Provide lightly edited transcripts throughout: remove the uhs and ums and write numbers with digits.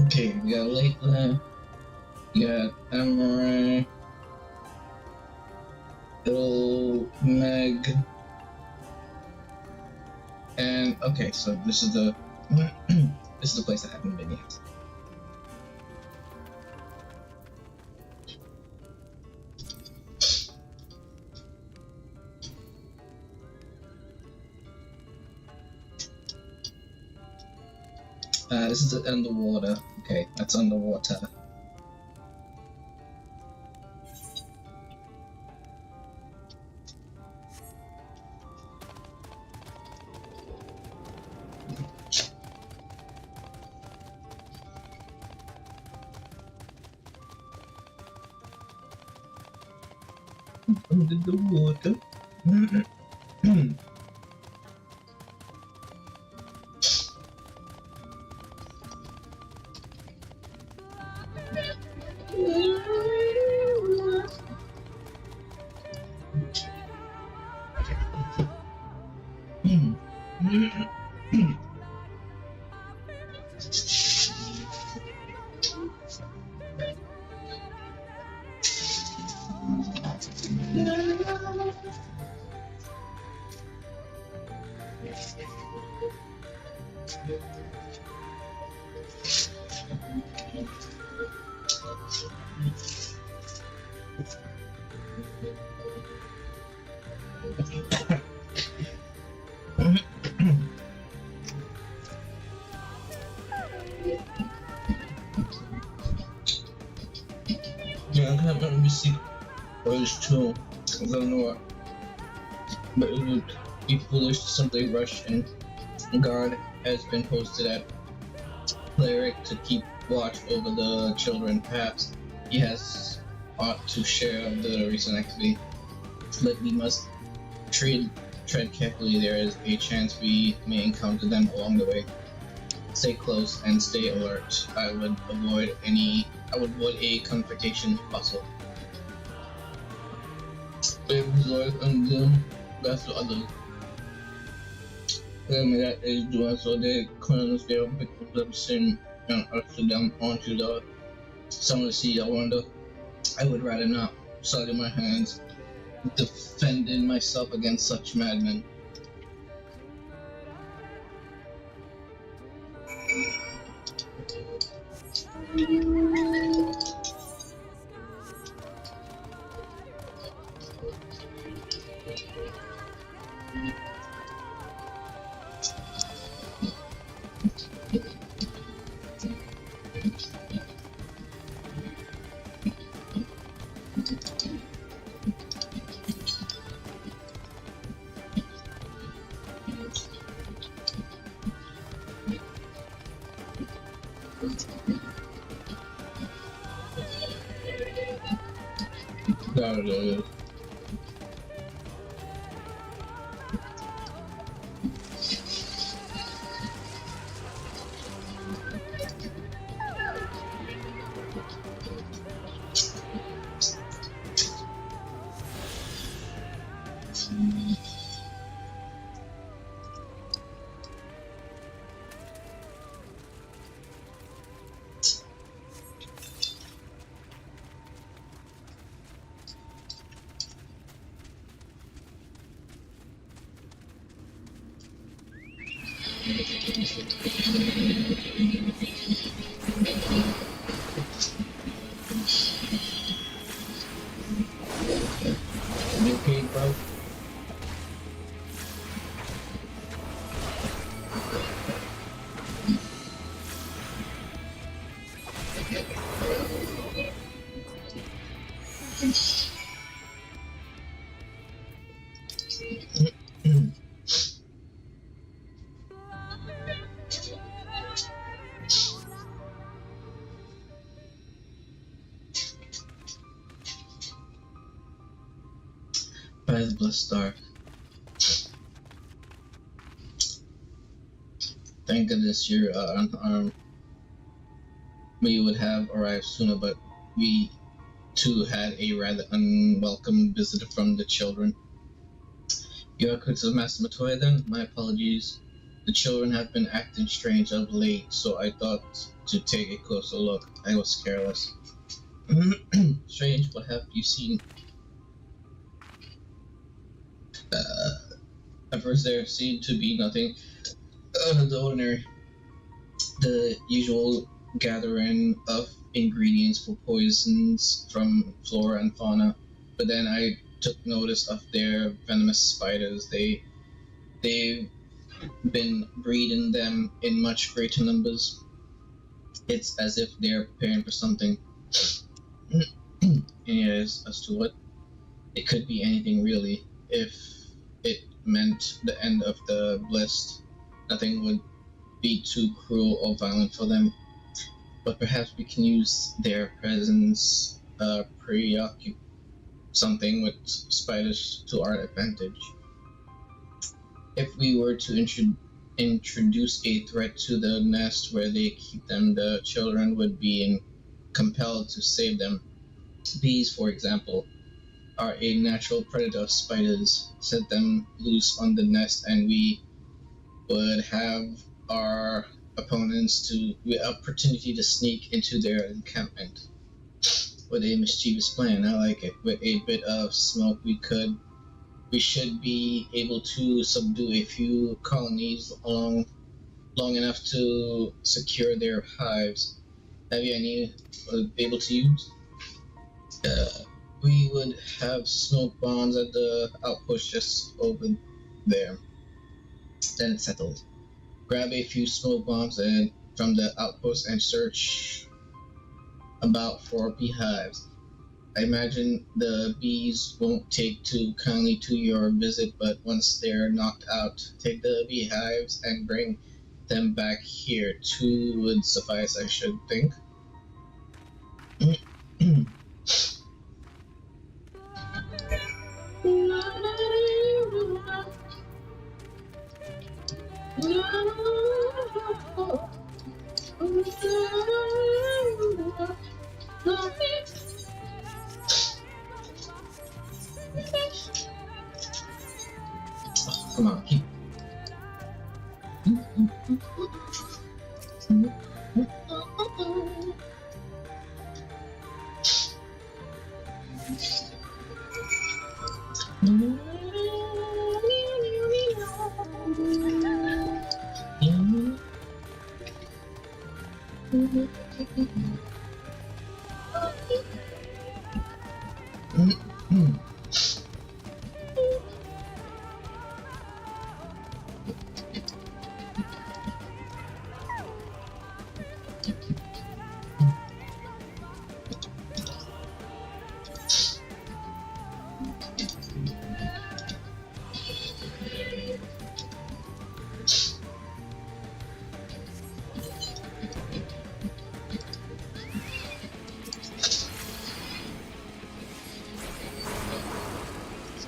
Okay, we got Layla, we got Emery, Bill, Meg, and okay, so this is the this is the place I haven't been yet. This is the underwater. Okay, that's underwater. Under the water. Yeah, I can't remember see those two. I don't know what, but it would be foolish to simply rush in. Guard has been posted at Cleric to keep watch over the children. Perhaps he has ought to share the recent activity, but we must tread carefully. There is a chance we may encounter them along the way. Stay close and stay alert. I would avoid a confrontation if possible. And that's the other. That is doing so they couldn't stay up with the same and to them onto the some of the sea. I wonder. I would rather not start in my hands, defending myself against such madmen. about it. You okay, bro? By the blessed star. Thank goodness you're unarmed. We would have arrived sooner, but we too had a rather unwelcome visitor from the children. You are critics of Master Matoya then? My apologies. The children have been acting strange of late, so I thought to take a closer look. I was careless. Strange, what have you seen? At first there seemed to be nothing the ordinary. The usual gathering of ingredients for poisons from flora and fauna, but then I took notice of their venomous spiders. They've been breeding them in much greater numbers. It's as if they're preparing for something. Anyways, as to what, it could be anything really. If it meant the end of the blessed, nothing would be too cruel or violent for them. But perhaps we can use their presence, preoccupy something with spiders to our advantage. If we were to introduce a threat to the nest where they keep them, the children would be compelled to save them. Bees, for example, are a natural predator of spiders. Set them loose on the nest and we would have our opponents to the opportunity to sneak into their encampment. With a mischievous plan, I like it. With a bit of smoke we should be able to subdue a few colonies long enough to secure their hives. Have you any able to use? We would have smoke bombs at the outpost just over there. Then it's settled. Grab a few smoke bombs and from the outpost and search about for beehives. I imagine the bees won't take too kindly to your visit, but once they're knocked out, take the beehives and bring them back here. 2 would suffice, I should think. Come on, keep.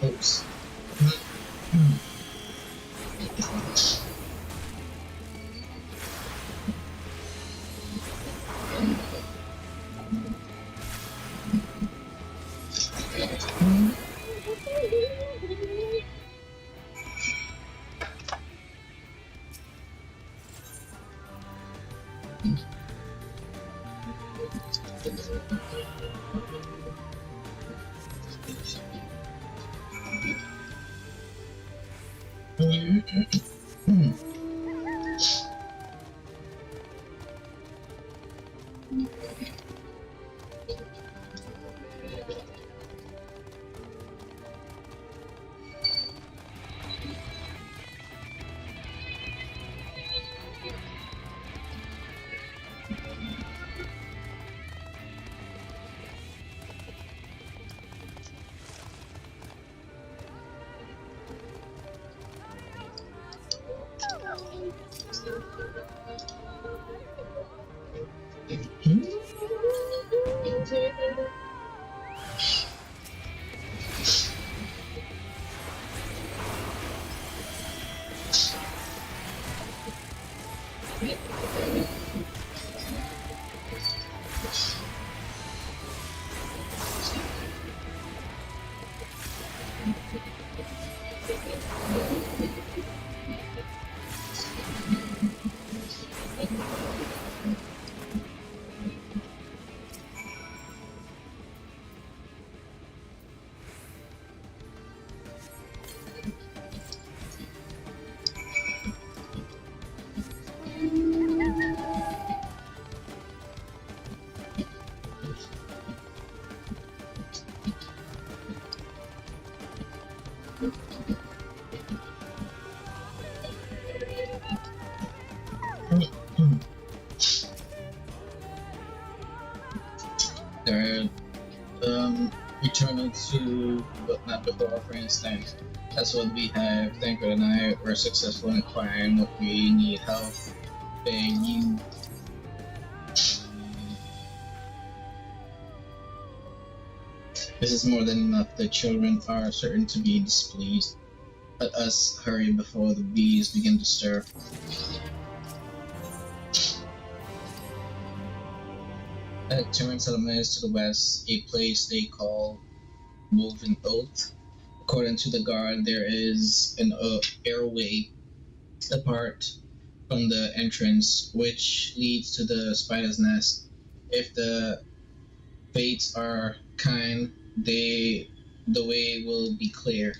Oops. They're returning to, but not before offering thanks. That's what we have. Thanker and I were successful in acquiring what we need help paying you. This is more than enough. The children are certain to be displeased. Let us hurry before the bees begin to stir. At Turin settlement is to the west, a place they call Woven Oath. According to the guard, there is an airway apart from the entrance, which leads to the spider's nest. If the fates are kind, the way will be clear.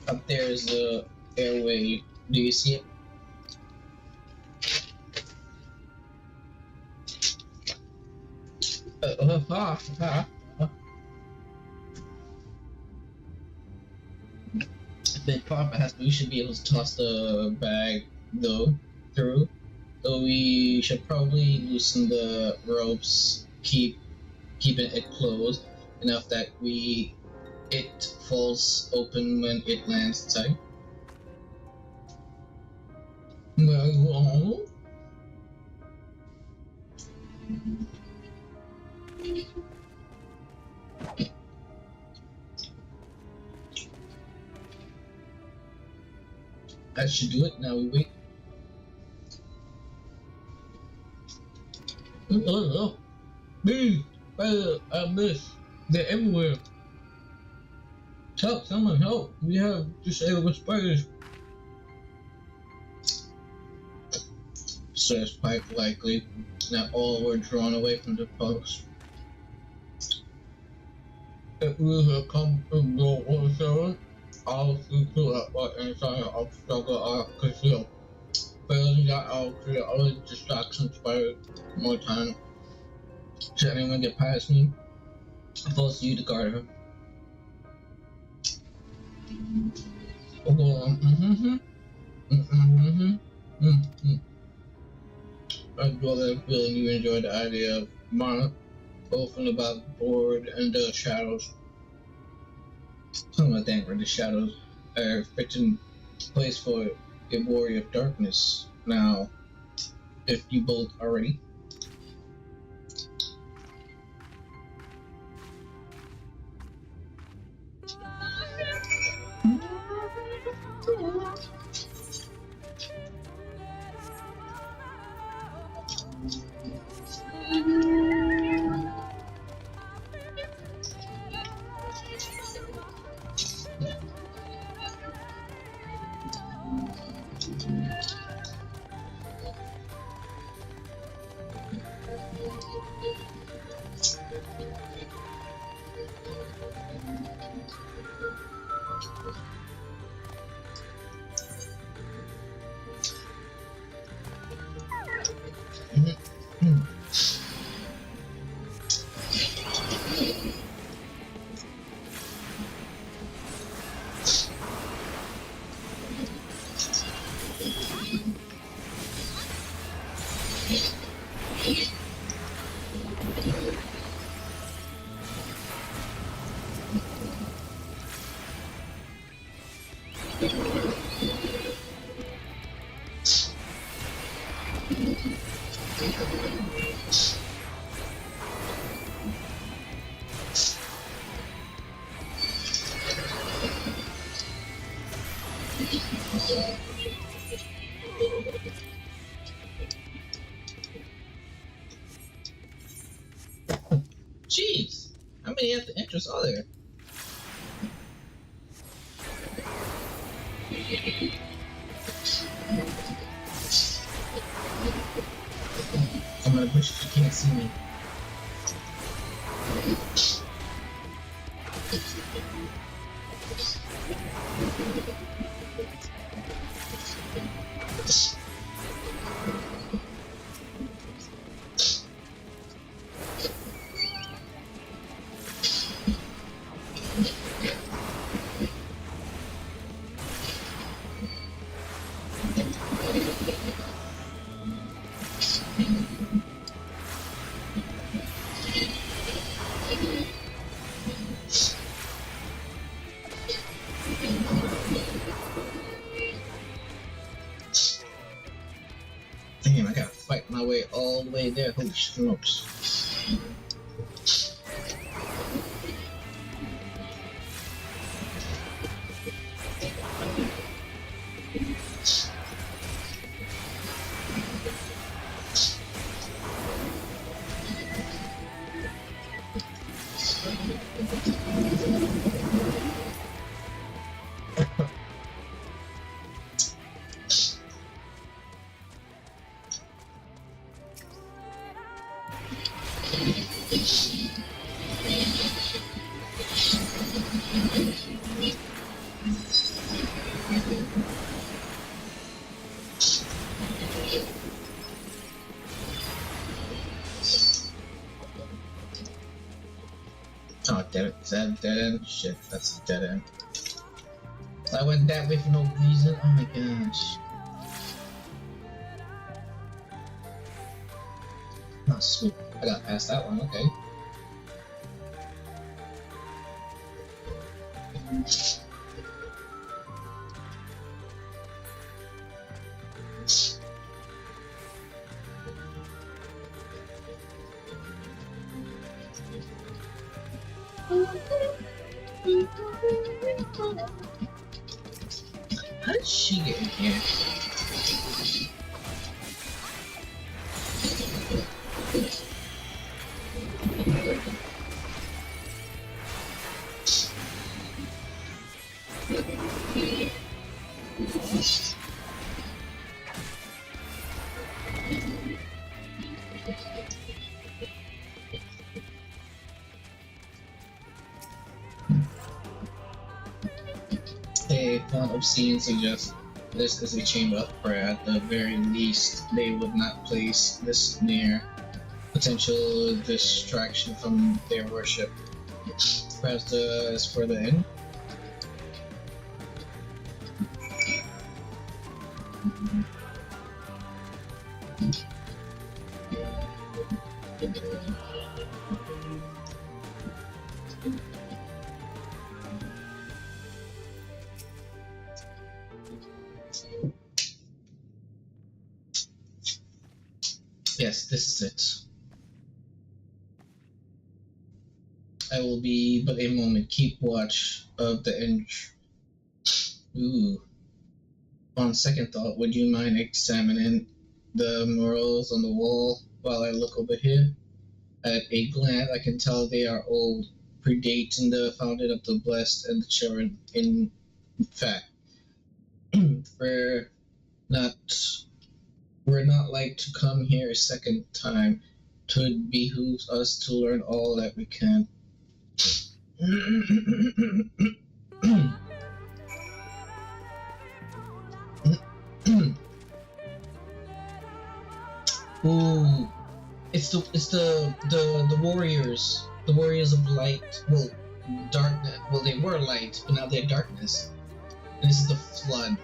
Up there is the airway. Do you see it? Big part, perhaps we should be able to toss the bag through. So we should probably loosen the ropes, keeping it closed enough that it falls open when it lands inside. That should do it. Now we wait. Oh. Bees! I miss. They're everywhere. Help! Someone help! We have disabled spiders. Says Pipe likely. Not all were drawn away from the post. If we have come to go on seven, I'll see to it what inside of struggle are concealed. Failing that, I'll create other distractions by more time. Should anyone get past me, I'll force you to guard her. I draw that feeling you enjoy the idea of Mana, both from the board and the shadows. Some of the the shadows are fitting place for a warrior of darkness. Now, if you both are ready. Jeez, how many of the entries are there? I'm gonna wish you can't see me. Damn, I gotta fight my way all the way there. Holy smokes. Oh, damn it. Is that a dead end? Shit, that's a dead end. I went that way for no reason. Oh my gosh. Oh, sweet. I got past that one, okay. How did she get in here? A font obscene suggests this is a chamber of prayer. At the very least, they would not place this near potential distraction from their worship. Perhaps is further in. Yes, this is it. I will be but a moment. Keep watch of the entry. Ooh. On second thought, would you mind examining the murals on the wall while I look over here? At a glance, I can tell they are old, predating the founding of the blessed and the children. In fact, we're not like to come here a second time. It behooves us to learn all that we can. Ooh, it's the warriors, the warriors of light. Well, darkness. Well, they were light, but now they're darkness. And this is the flood.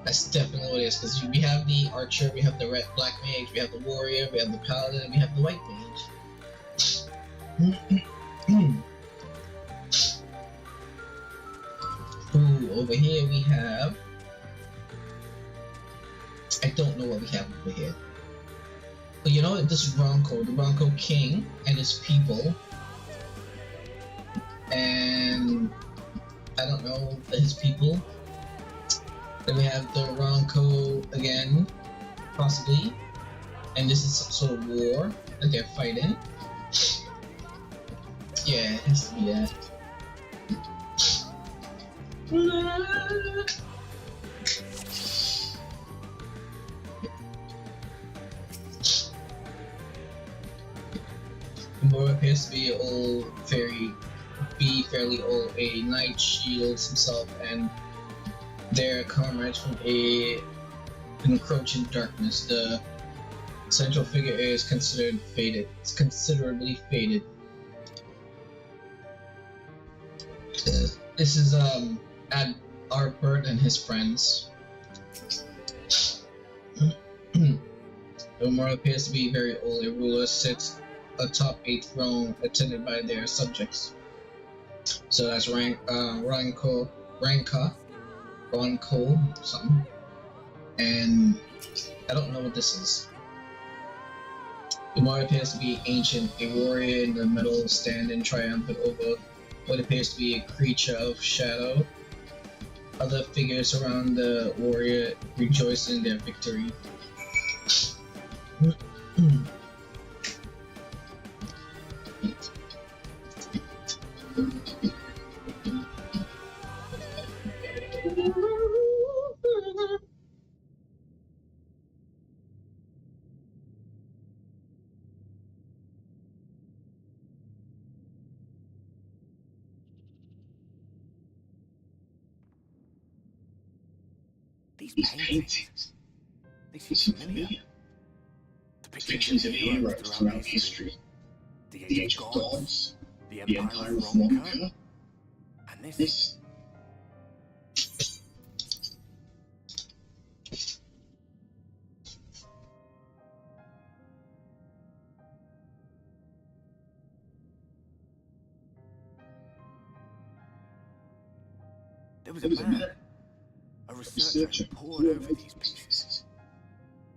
That's definitely what it is, because we have the archer, we have the black mage, we have the warrior, we have the paladin, and we have the white mage. Ooh, over here we have... I don't know what we have over here. But you know what? This Ronco, the Ronco King and his people. And... I don't know his people. Then we have the Ronco again, possibly. And this is some sort of war that they're fighting. Yeah, it has to be that. More appears to be old fairly old. A knight shields himself and their comrades from a encroaching darkness. The central figure is considered faded. It's considerably faded. This is Arbert and his friends. Omar appears to be very old. A ruler sits atop a throne attended by their subjects. So that's Ronco, something. And I don't know what this is. Umar appears to be ancient, a warrior in the middle standing triumphant over what appears to be a creature of shadow. Other figures around the warrior rejoice in their victory. These paintings, they seem familiar. Depictions of heroes throughout history. The Age of Gods, the Empire of Ronca, and this. There was a man. A researcher pored over these pieces.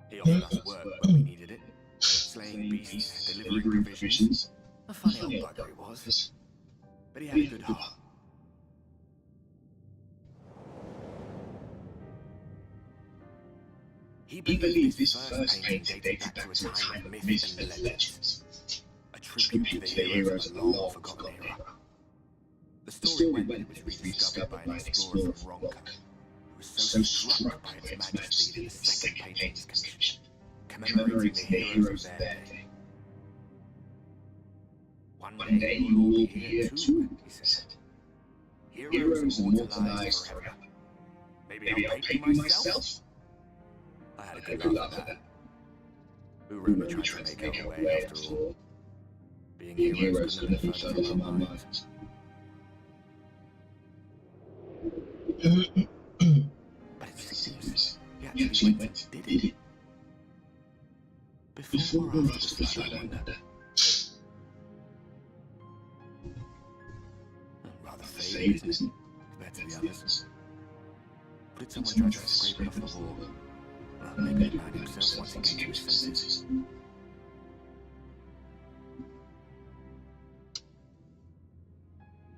He offered us work when we needed it. Slaying beasts, delivering provisions. A funny old bugger he was. But he had a good heart. He believed this first painting dated back to a time of myth and legends, a tribute to the heroes of a long-forgotten era. The story went that it was rediscovered by an explorer from Ronca, who was so struck by its majesty that a second painting was commissioned, commemorating the heroes of their day. One day you will be here too, he said. Heroes immortalized forever. Maybe I'll paint you myself? I had a good laugh at that. Who remember trying to make our way after all? Being heroes couldn't be further from our minds. But it seems he actually went and did it. Before or after the flood, I wonder. Rather faded, isn't it? Compared to the others. But did someone try to scrape it off the wall? Maybe the man himself once he came to his senses.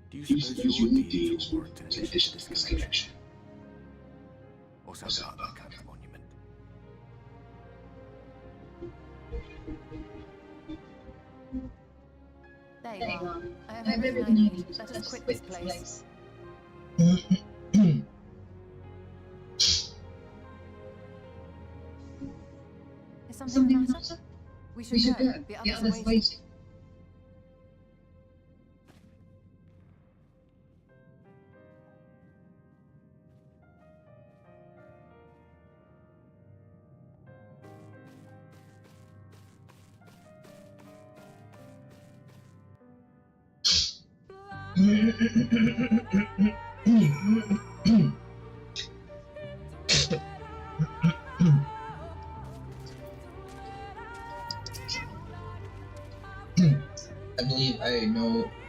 Do you suppose your deeds warrant an addition to this collection? Or some other kind of monument? There you are. I have everything I need. Let us quit this place. Is something the matter? We should go. The others are waiting. I believe I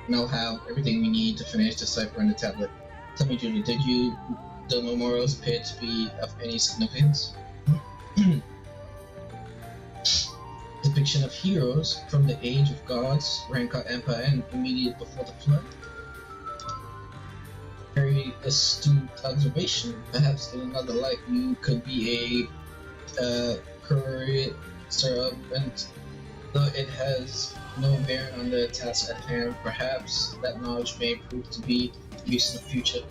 now have everything we need to finish the cipher in the tablet. Tell me, Judy, did the memorials appear to be of any significance? Depiction of heroes from the age of gods, Ranka Empire, and immediate before the flood. Very astute observation. Perhaps in another life you could be a courier servant, though it has no bearing on the task at hand. Perhaps that knowledge may prove to be used in the future.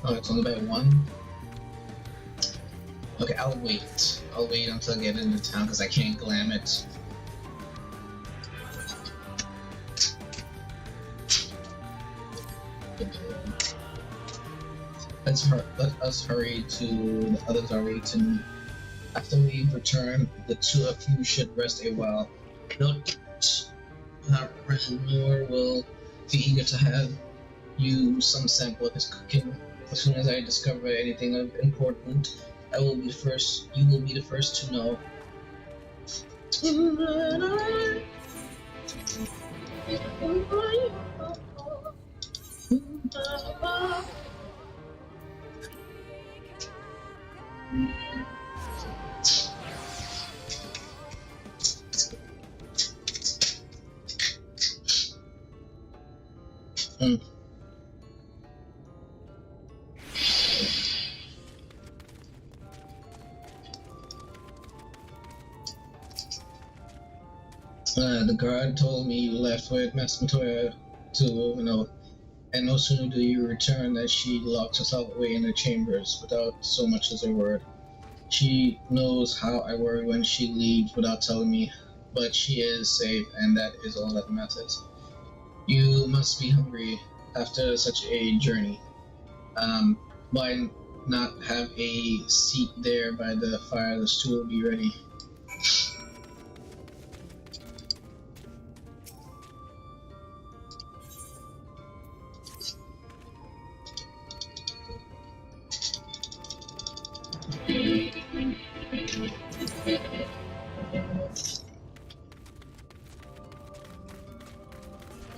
Oh, it's only by one? Okay, I'll wait. I'll wait until I get into town because I can't glam it. Let us hurry to the others are waiting. After we return, the two of you should rest a while. Note, Nor will be eager to have you some sample of his cooking. As soon as I discover anything of importance, I will be first. You will be the first to know. The guard told me you left with Master Matoya to, and no sooner do you return than she locks herself away in her chambers without so much as a word. She knows how I worry when she leaves without telling me, but she is safe, and that is all that matters. You must be hungry after such a journey. Why not have a seat there by the fire? The stew will be ready.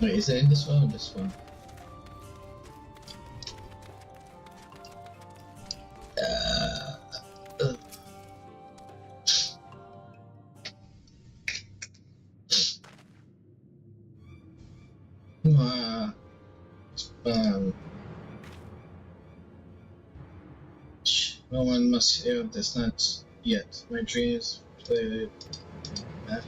Wait, is it in this one or this one? No one must hear of this, not yet. My dreams played back.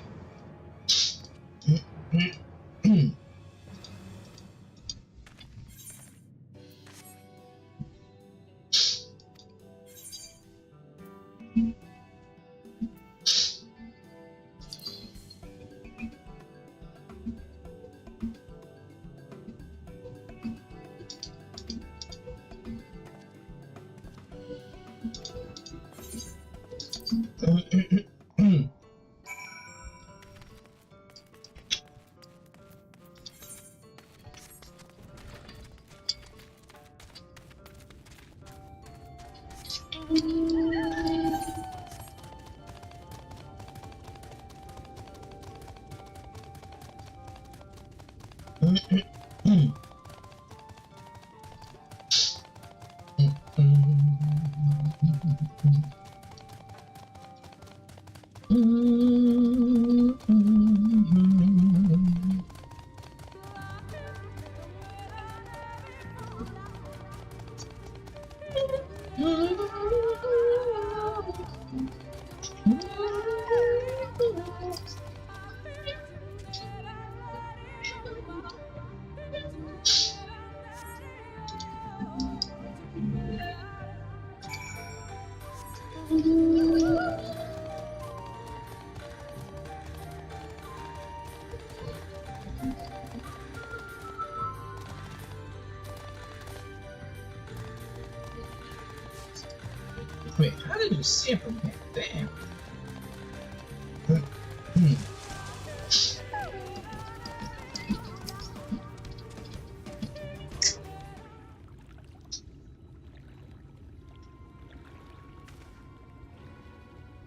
Wait, how did you see it from here? Damn.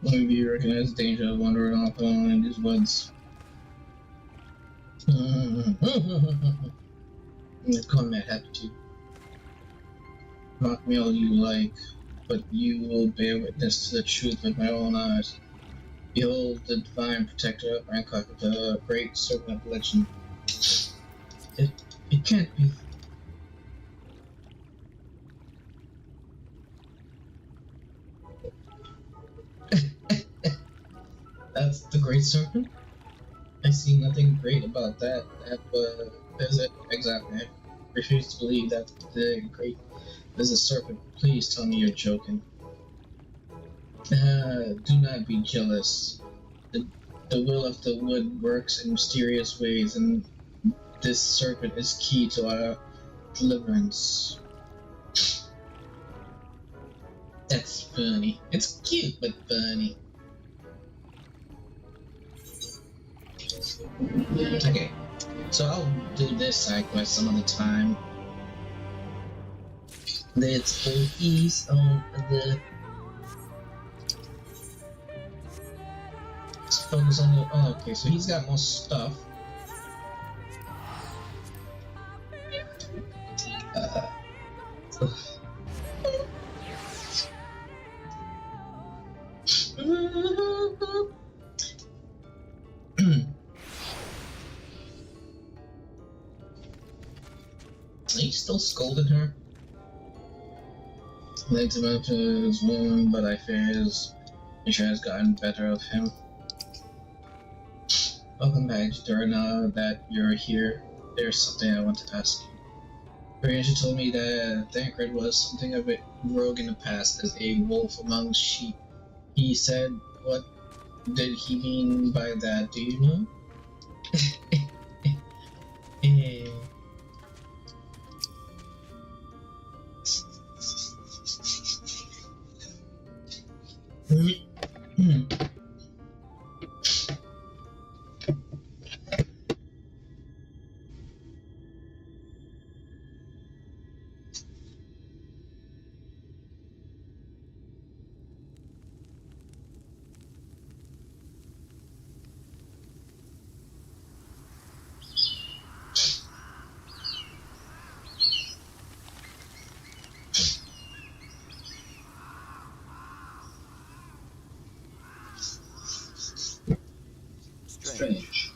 Maybe you recognize the danger of wandering off alone in these woods. Come at happy to. Mock me all you like, but you will bear witness to the truth with my own eyes. Behold the divine protector of Bangkok, the great serpent of legend. It can't be. That's the great serpent? I see nothing great about that. Is it? Exactly. I refuse to believe that the great is a serpent. Please tell me you're joking. Do not be jealous. The will of the wood works in mysterious ways, and this serpent is key to our deliverance. That's funny. It's cute, but funny. Okay, so I'll do this side quest some other time. Let's focus on the. Let's focus on the. Oh, okay, so he's got more stuff. He's still scolding her. Legs him up to his wound, but I fear his nature has gotten better of him. Welcome back, Jador. Now that you're here, there's something I want to ask you. Ranger told me that Thancred was something of a rogue in the past, as a wolf among sheep. He said, what did he mean by that? Do you know? Strange.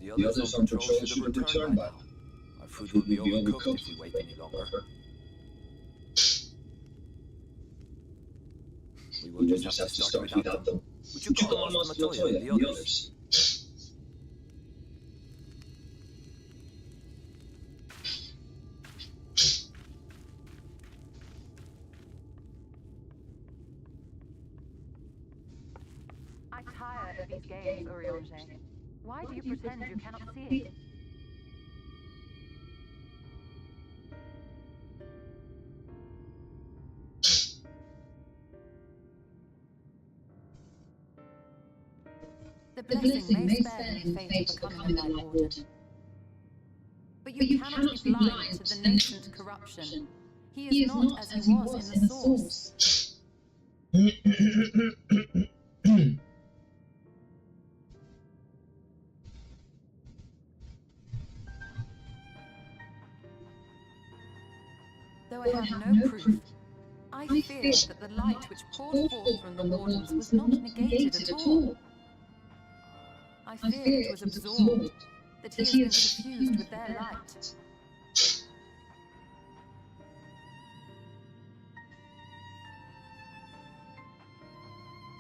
The others on patrol should have returned by now. Our food will be overcooked if we wait any longer. We will just have to start without them. Would you call Master Matoya and the others? I tire of these games, Urianger. Why do you pretend you cannot see it? The blessing may spare him the fate of becoming thy lord. But you cannot be blind to the nascent corruption. He is not as he was in the source. Though I have no proof, I fear that the light which poured forth from the wardens was not negated at all. I fear it was absorbed, that he has been suffused with their light.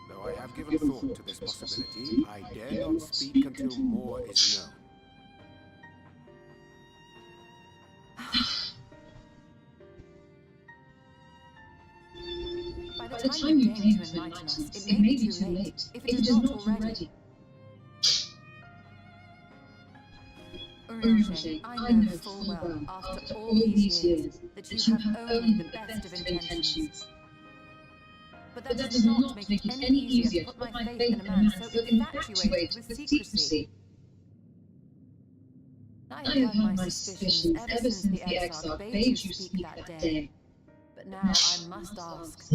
Though I have given thought to this possibility, I dare not speak until more is known. By the time you came to enlighten us, it may be too late, if it is not already. Urianger, I know full well, after all these years, that you have only the best of intentions. But that does not make it any easier to put my faith in a man so infatuated with secrecy. I have had my suspicions ever since the exile bade you speak that day. But now I must ask.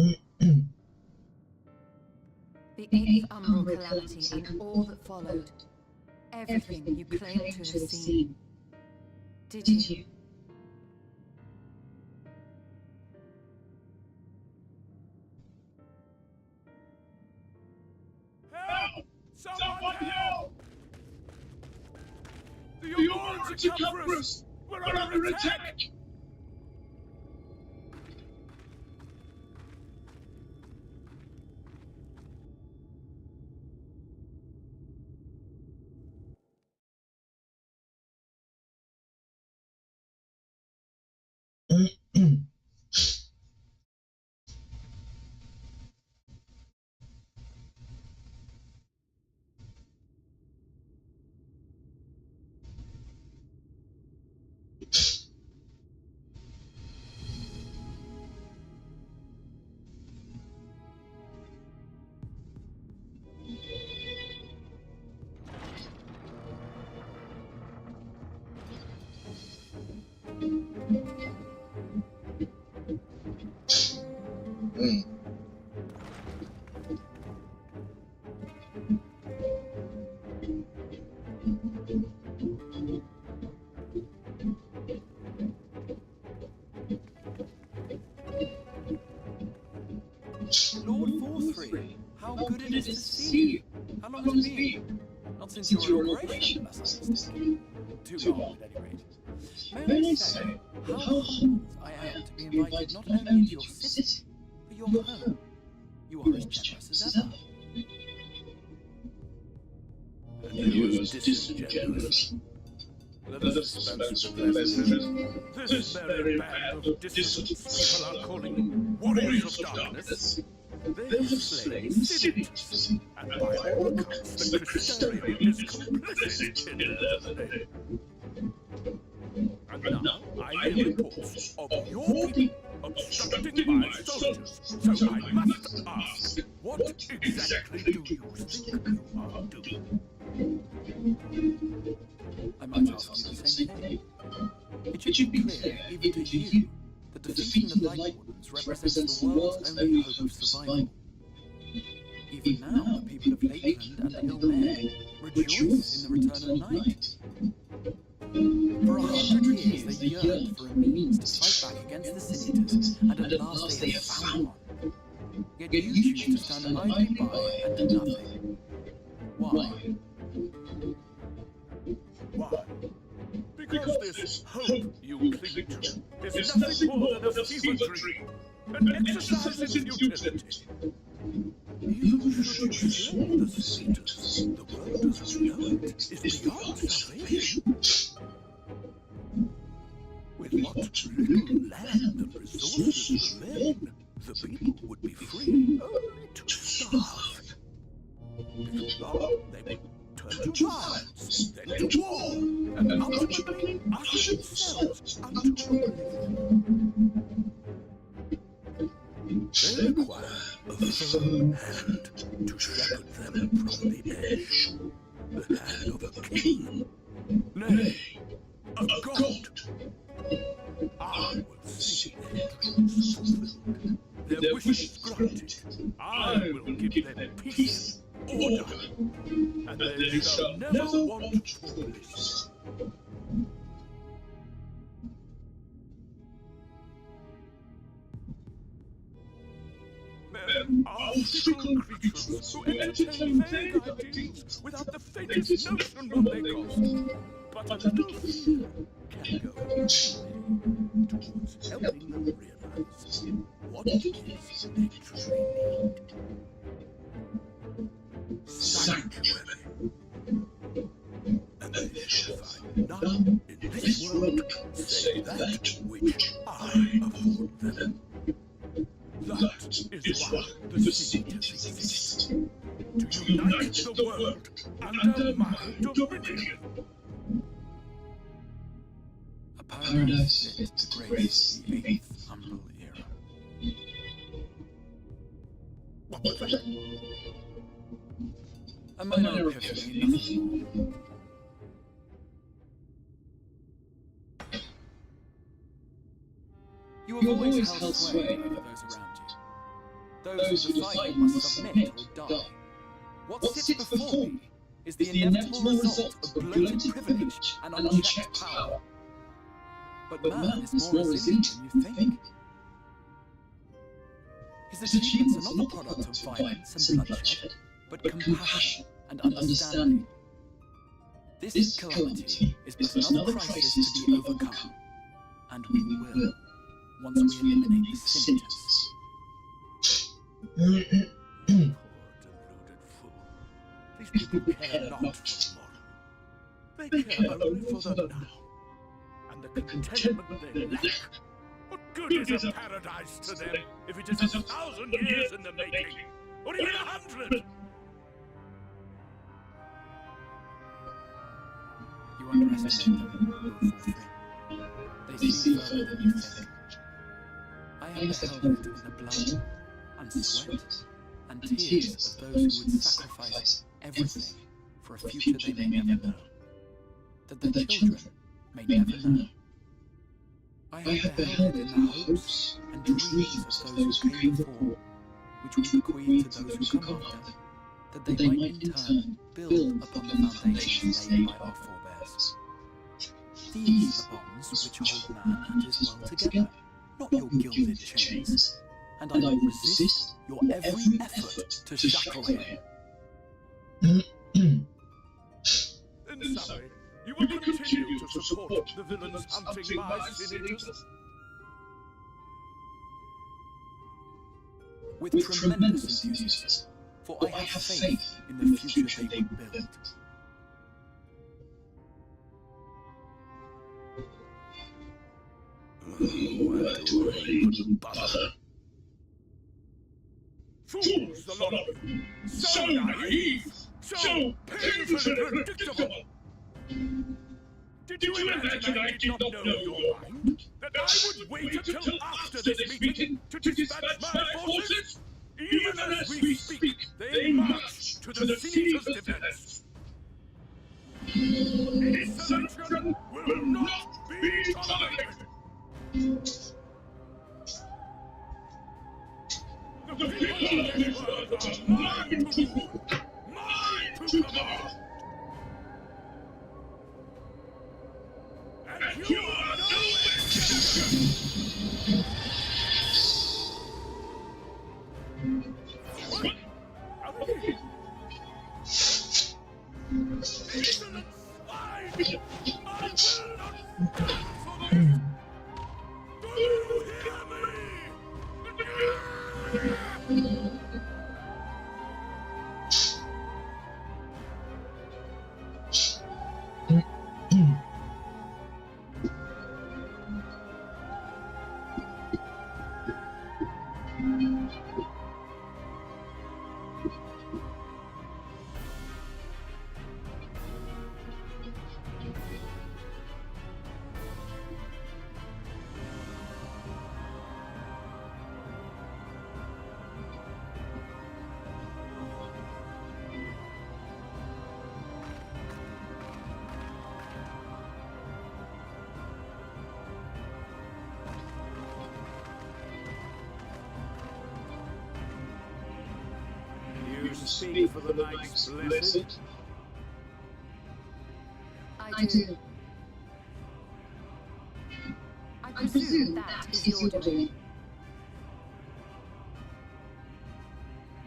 The 8th Umbral calamity and all that followed. Everything you claimed to have seen. Did you? Help! Someone help! The Aurorans are coming for us! We're under attack! Lord Forthry, how good it is to see you. How long has it been? Not since your operation, unless I understand. Too long, at any rate. May I say, how humbled I am to be invited not only into your city, but your home. You are as generous as ever. And you as disingenuous. Let us dispense with the pleasantries. This very band of dissidents people are calling warriors of darkness. They have slain cities, and by all accounts the Crystarium is complicit in their slay. And now I hear reports of your people obstructing my soldiers, so I must ask, what exactly do you think you are doing? I might ask you the same thing. It should be clear, even to you, that defeating the Light Wardens represents the world's only hope of survival. Even now, the people of Lakeland and the Ill Mare rejoice in the return of night. For 100 years they yearned for a means to fight back against the Sin-Eaters, and at last they have found one. Yet you choose to stand idly by and do nothing. Why? Why? Because this hope you cling to is nothing more than a fever dream, an exercise in futility. Even should you slay the Satyrs, the world doesn't know it is beyond salvation. With what little land and resources remain, the people would be free only to starve. Before long, they would turn to violence, then to war, and ultimately usher themselves unto oblivion. They require a firm hand to shepherd them from the edge, the hand of a king, nay, a god. I will see their dreams fulfilled, their wishes granted. I will give them peace, order, and they shall never want bliss. Men are fickle creatures who entertain vague ideals without the faintest notion what they cost. But a little fear can go a long way towards helping them realize what it is they truly need. Sanctuary. And they shall find none in this world save that which I afford them. That is why the Satyrs exist. To unite the world under my dominion. A paradise fit to grace the 8th humble era. What was that? A minor epiphany, nothing more. You have always held sway over those around you. Those who defy you must submit or die. What sits before me is the inevitable result of bloated privilege and unchecked power. But man is more resilient than you think. His achievements are not the product of violence and bloodshed, but compassion and understanding. This calamity is but another crisis to be overcome, and we will, once we eliminate the Satyrs. Poor deluded fool. These people care not for tomorrow. They care only for the now, and the contentment they lack. What good is a paradise to them if it is 1,000 years in the making, or even 100? You underestimate them, Rule 43. They see further than you think. I have beheld it in the blood and sweat and tears of those who would sacrifice everything for a future they may never know, that their children may never know. I have beheld it in the hopes and dreams of those who came before, which we bequeath to those who come after, that they might in turn build upon the foundations laid by our forebears. These are bonds which hold man and his world together, not your gilded chains, and I will resist your every effort to shackle him. In summary, you will continue to support the villains hunting my senators? With tremendous enthusiasm, for I have faith in the future they will build. Where do I even bother? Fools, the lot of you! So naive! So painfully predictable! Did you imagine I did not know your mind? That I would wait until after this meeting to dispatch my forces? Even as we speak, they march to the Satyrs' defense. Insurrection will not be tolerated! The people of this world are mine to rule, mine to command. And you are no exception! What? Are they? Insolent swine! You speak for the Knights Blessed? I do. I presume that is your doing.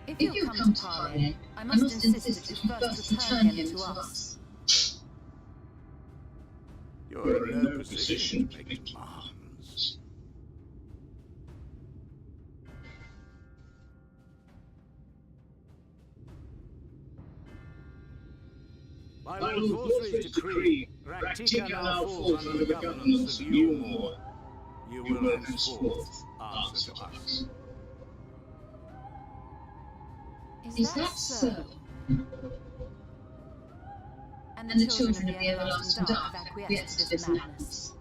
If you come to parley, I must insist that you first return him to us. You're in no position to make demands. By Lord Forthry's decree, Raktika now falls under the governance of Yulmore. You will henceforth answer to us. Is that so? And the children of the Everlasting Dark have acquiesced to this madness.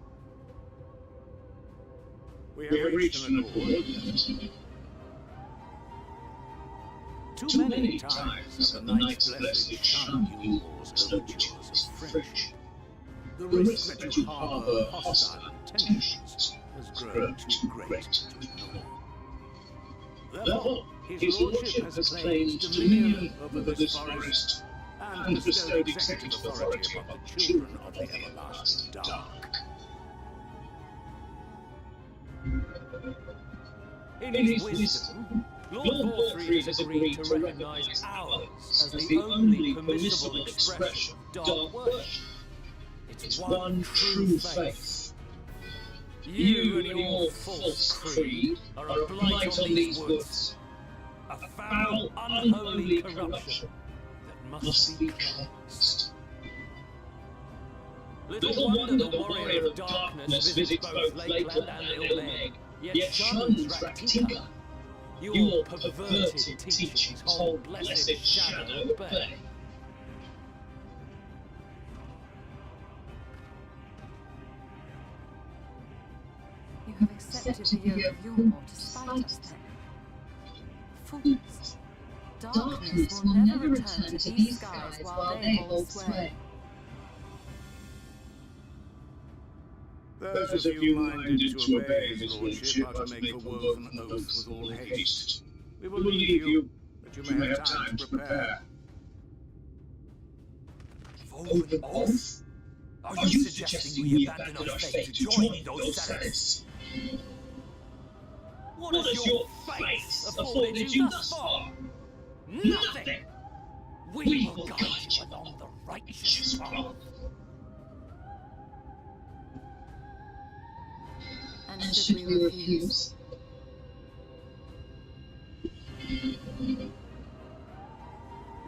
We have reached an accord. Too many times have the Knights Blessed shunned Yulmore's overtures of friendship. The risk that you harbor hostile intentions has grown too great to ignore. Therefore, his lordship has claimed dominion over this forest and bestowed executive authority upon the children of the Everlasting Dark. In his wisdom, Lord Forthry has agreed to recognize ours as the only permissible expression of dark worship. It's one true faith. You and your false creed are a blight on these woods, a foul, unholy corruption that must be cleansed. Little wonder the warrior of darkness visits both Lakeland and Ilmeg, yet shuns Raktika. Your perverted teachings hold blessed shadow at bay. You have accepted the yoke of Yulmore despite us, then. Fools. Darkness will never return to these skies while they hold sway. Those of you minded to obey his lordship are to make a woven oath with all haste. We will leave you, but you may have time to prepare. Woven oath? Are you suggesting we abandon our fate to join those Saracens? What has your faith afforded you thus far? Nothing! We will guide you along the righteous path. And should we refuse?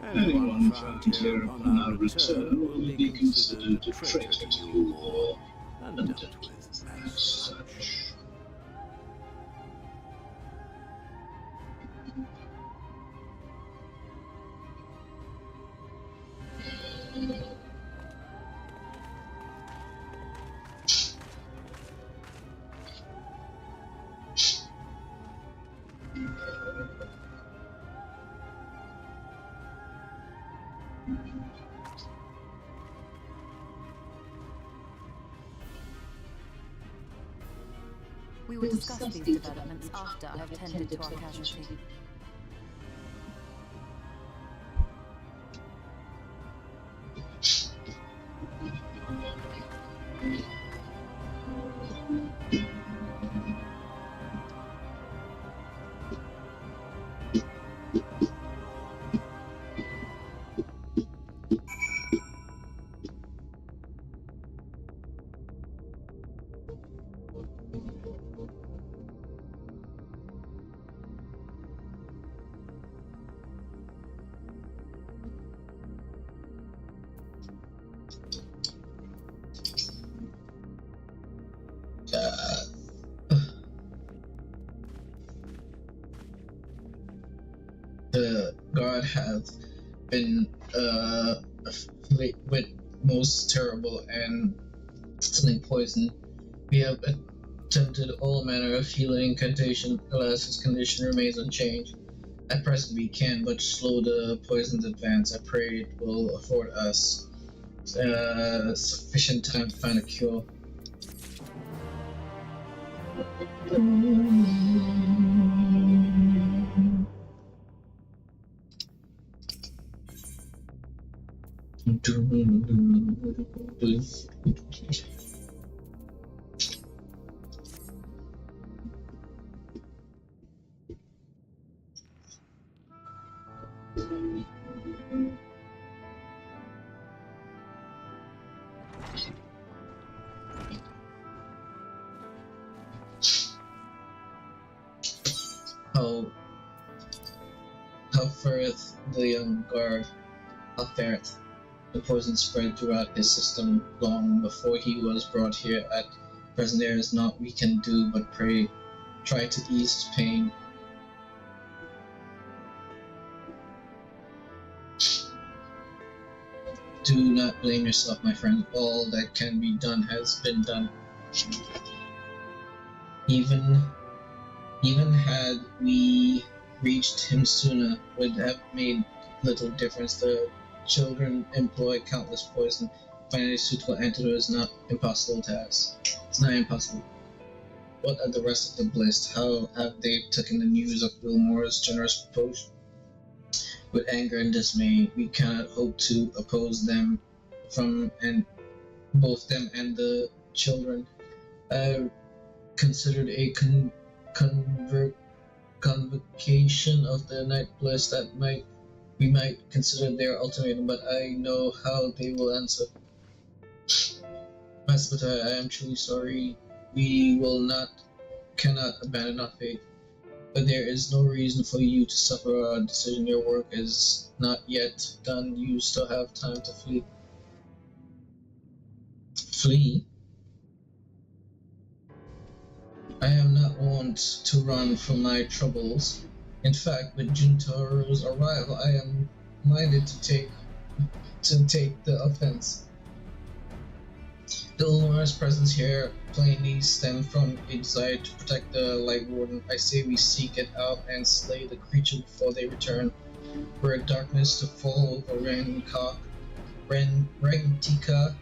Anyone found here upon our return will be considered a traitor to Yulmore and dealt with as such. We will discuss these developments after I have tended to our casualty. what have been with most terrible and stunning poison. We have attempted all manner of healing incantation. Alas, his condition remains unchanged. At present we can but slow the poison's advance. I pray it will afford us sufficient time to find a cure. How fareth the young guard? How fareth? The poison spread throughout his system long before he was brought here. At present there is naught we can do but try to ease his pain. Do not blame yourself, my friend. All that can be done has been done. Even had we reached him sooner, would have made little difference. The children employ countless poison. Finding a suitable antidote is not impossible task. It's not impossible. What are the rest of the Blist? How have they taken the news of Wilmore's generous proposal? With anger and dismay, we cannot hope to oppose them both them and the children. I considered a convocation of the Night Blist that we might consider their ultimatum, but I know how they will answer. Master Batai, I am truly sorry. We cannot abandon our faith. But there is no reason for you to suffer our decision. Your work is not yet done. You still have time to flee. Flee? I am not wont to run from my troubles. In fact, with Juntaro's arrival, I am minded to take the offense. The Ulmar's presence here plainly stemmed from a desire to protect the Light Warden. I say we seek it out and slay the creature before they return. Were darkness to fall over Ragtika,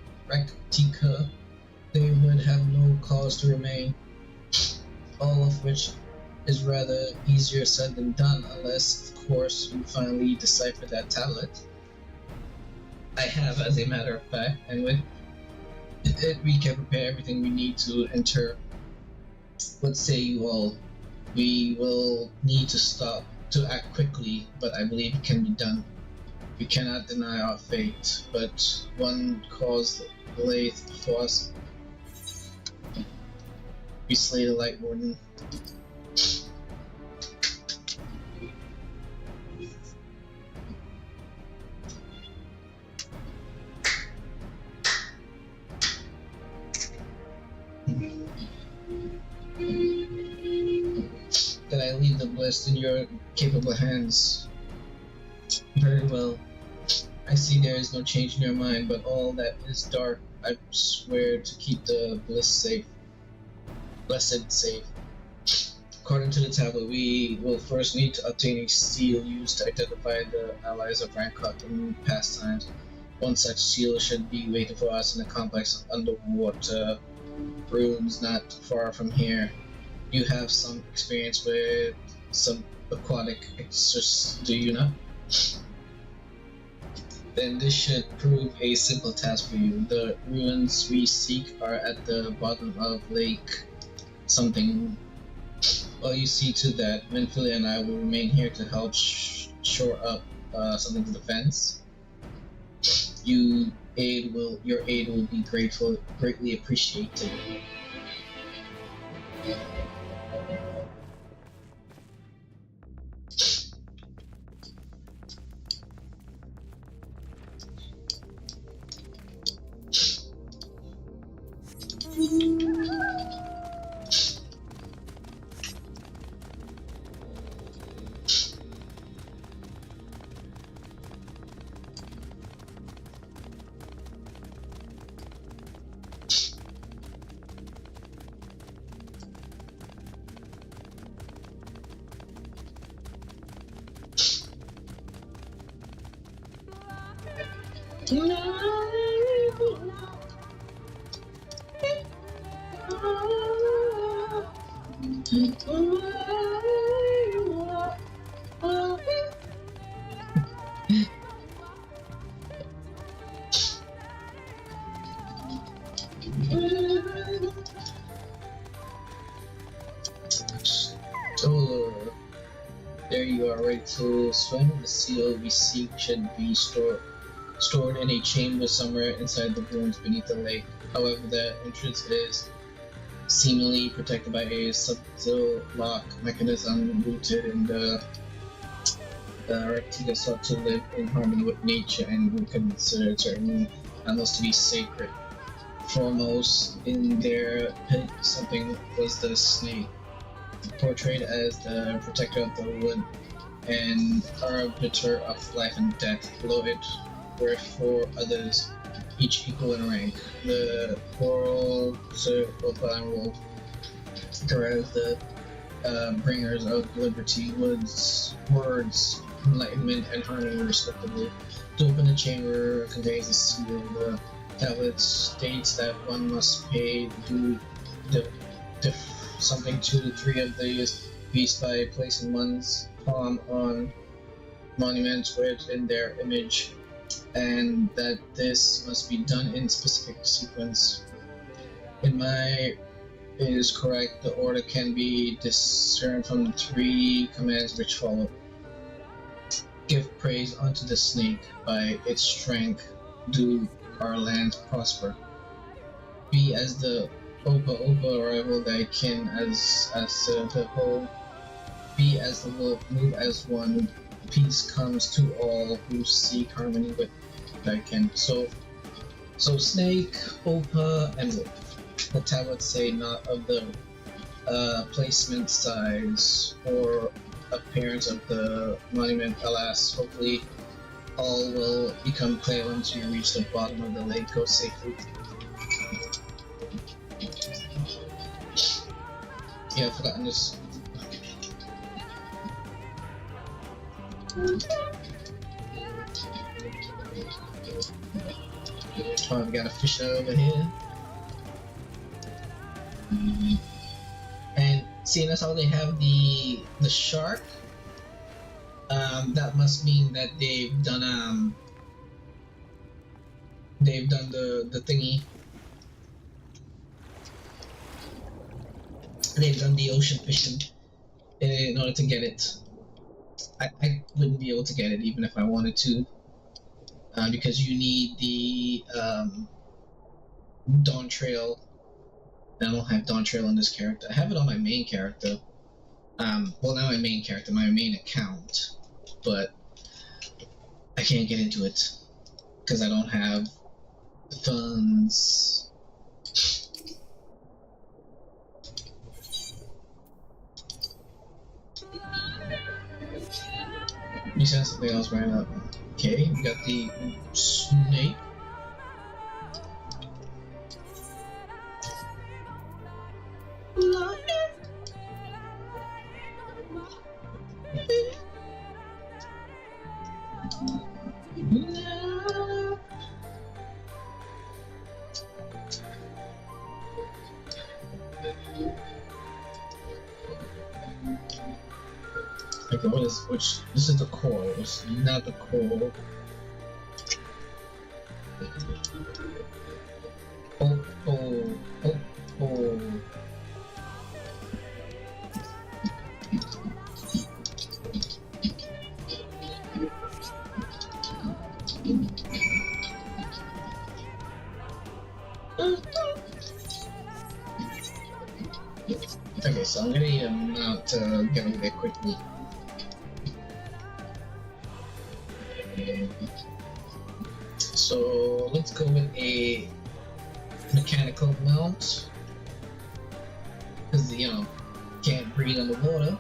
they would have no cause to remain. All of which is rather easier said than done, unless, of course, you finally decipher that tablet. I have, as a matter of fact, and with it, we can prepare everything we need to enter. What say you all? We will need to act quickly, but I believe it can be done. We cannot deny our fate, but one cause layeth before us. We slay the Light Warden. Then I leave the Blist in your capable hands. Very well. I see there is no change in your mind, but all that is dark, I swear to keep the Blist safe. Blessed safe. According to the tablet, we will first need to obtain a seal used to identify the allies of Rancot in past times. One such seal should be waiting for us in a complex of underwater rooms not far from here. You have some experience with some aquatic exorcists, do you not? Then this should prove a simple task for you. The ruins we seek are at the bottom of Lake something. Well, you see to that. Winfield and I will remain here to help shore up something's defense. Your aid will be greatly appreciated. So, there you are, ready to swim. The seal we seek should be stored in a chamber somewhere inside the ruins beneath the lake. However, the entrance is seemingly protected by a subtle lock mechanism rooted in the reptiles sought to live in harmony with nature and would consider certain animals to be sacred. Foremost in their pit, something was the snake, portrayed as the protector of the wood and arbiter of life and death. Below it were 4 others, each equal in rank. The coral, Opa, and Wolf, whereas the bringers of liberty, words, enlightenment, and harmony, respectively. To open the chamber contains a seal. The tablet states that one must pay due something to 3 of these beasts by placing one's palm on monuments within their image, and that this must be done in specific sequence. In my is correct, the order can be discerned from the 3 commands which follow. Give praise unto the snake, by its strength do our lands prosper. Be as the Opa rival thy kin as the whole. Be as the wolf, move as one. Peace comes to all who seek harmony with thy kin. So snake, Opa, and wolf. The tablets say not of the placement, size, or appearance of the monument. Alas, hopefully all will become clear once you reach the bottom of the lake. Go safely. Yeah, I've forgotten this. Oh, we got a fish over here. And seeing as how they have the shark, that must mean that they've done the thingy. They've done the ocean fishing in order to get it. I wouldn't be able to get it even if I wanted to, because you need the Dawn Trail. I don't have Dawn Trail on this character. I have it on my main character. Well, not my main character, my main account, but I can't get into it because I don't have funds. You said something else right up. Okay, we got the snake. Okay, which this is the coral, it's not the coral. Oh. Okay, so I'm gonna need a mount to get over there quickly. So let's go with a mechanical mount, because can't breathe underwater.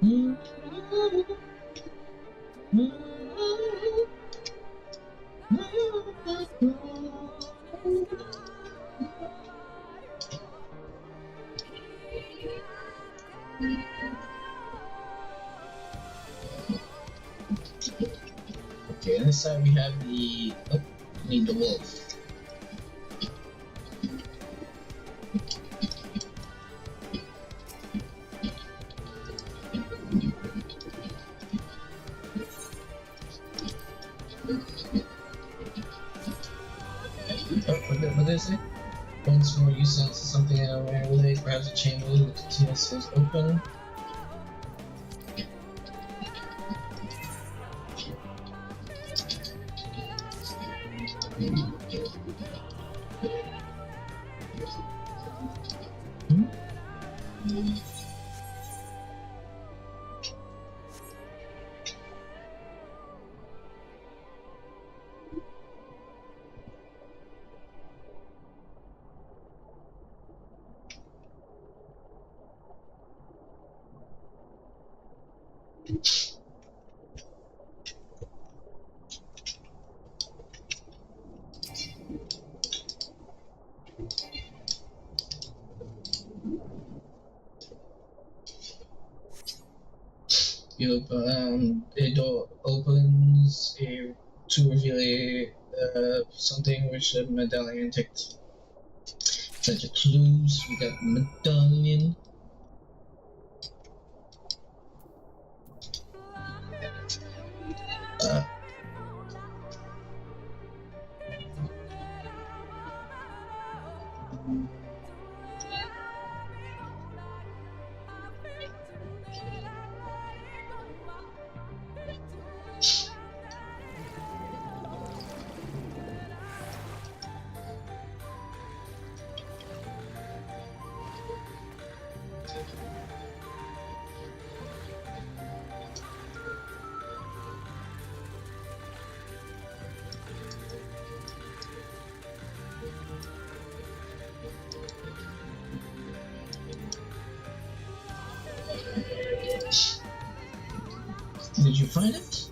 Okay, on this side we have the. Oh, we need the wolf. What did it say? Once more you sense something in a rare way, perhaps a chamber with continuous is open. A door opens to reveal something which a medallion ticked. Such a clues. We got the medallion. Did you find it?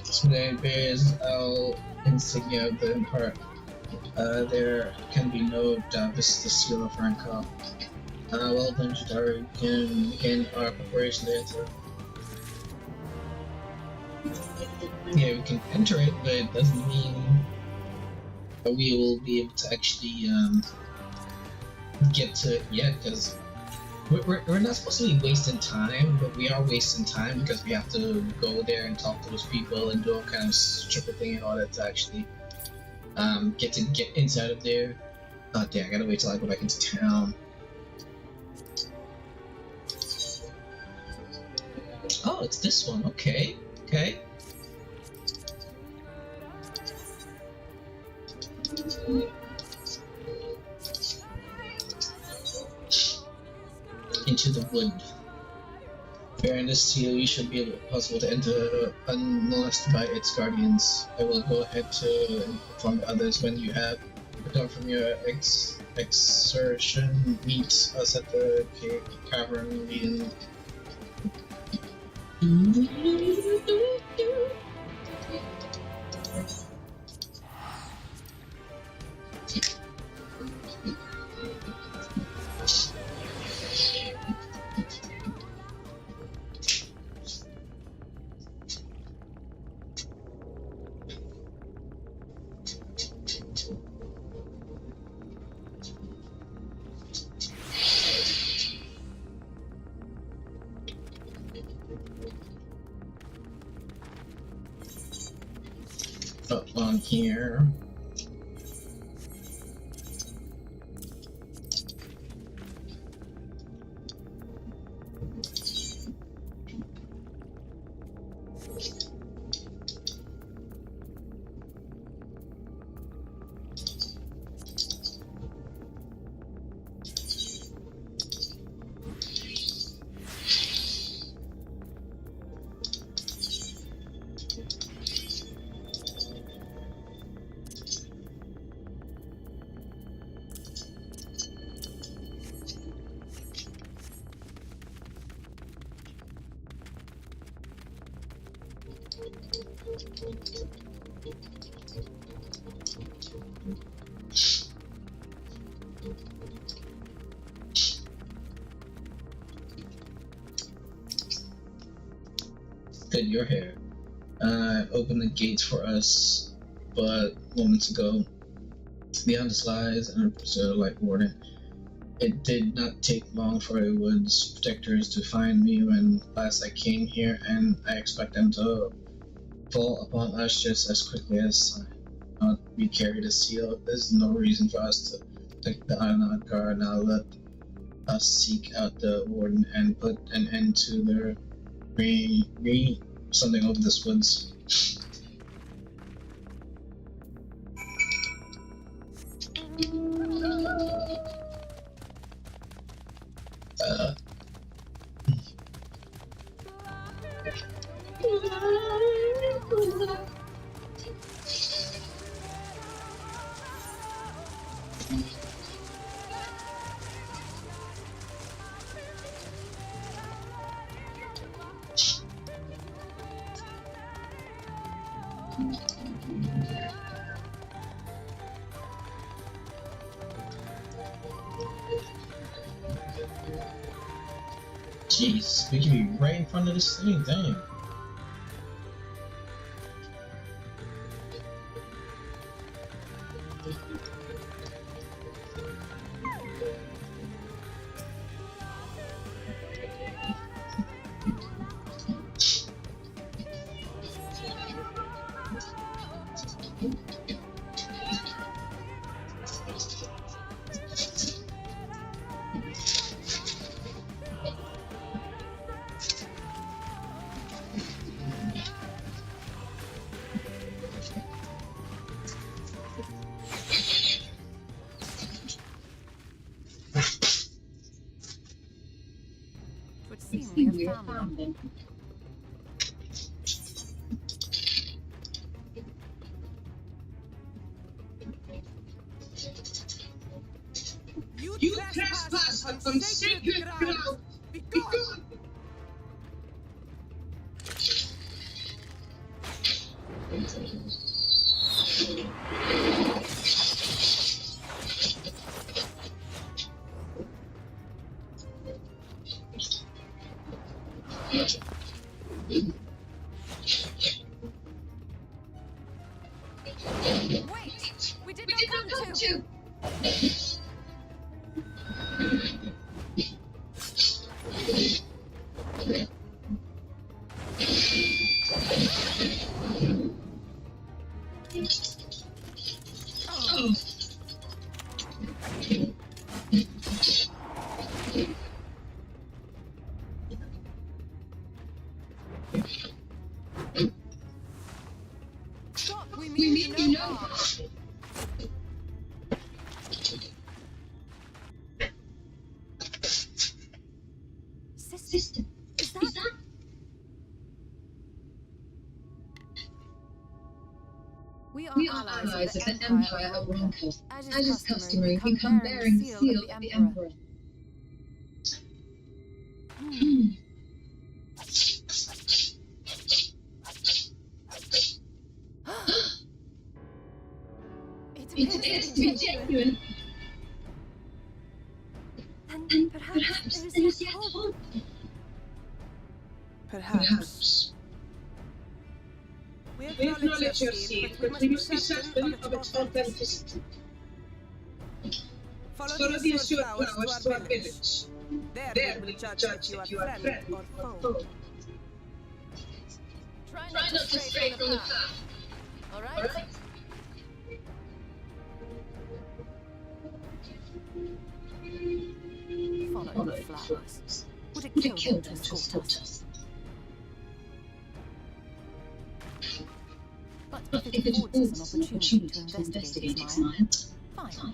Today bears our insignia of the Empire. There can be no doubt this is the seal of Rancor. Well then, Jadari, we can begin our preparation to enter. Yeah, we can enter it, but it doesn't mean that we will be able to actually get to it yet, because we're not supposed to be wasting time, but we are wasting time because we have to go there and talk to those people and do all kind of stupid thing in order to actually get inside of there. Oh damn, I gotta wait till I go back into town. Oh, it's this one. Okay. Into the wood. Bearing this seal, you should be possible to enter unmolested by its guardians. I will go ahead to inform the others when you have returned from your exertion. Meet us at the cavern meeting. Up on here. Did your hair. Opened the gates for us, but moments ago, beyond the slides and the light warden, it did not take long for the woods protectors to find me when last I came here, and I expect them to fall upon us just as quickly as we carry the seal. There's no reason for us to take the island guard. Now let us seek out the warden and put an end to their something over this woods. Jeez, we can be right in front of this thing, dang. We have found them. You trespass upon sacred ground! Begone! Wait! We did not come to! Stop! We mean you no harm! Sister, is that? We are allies of the Empire of Ronco. As is customary, we come bearing the seal of the Emperor. It appears to be genuine. Then perhaps there is yet hope. Perhaps. We acknowledge your seal, but we must be certain of its authenticity. Follow the assured flowers to our village. There we judge that you are friend or foe. Try not to stray from the path. Alright? Follow the flowers. Would it kill them to escort us? But if it affords us an opportunity to investigate Ixnaya, fine.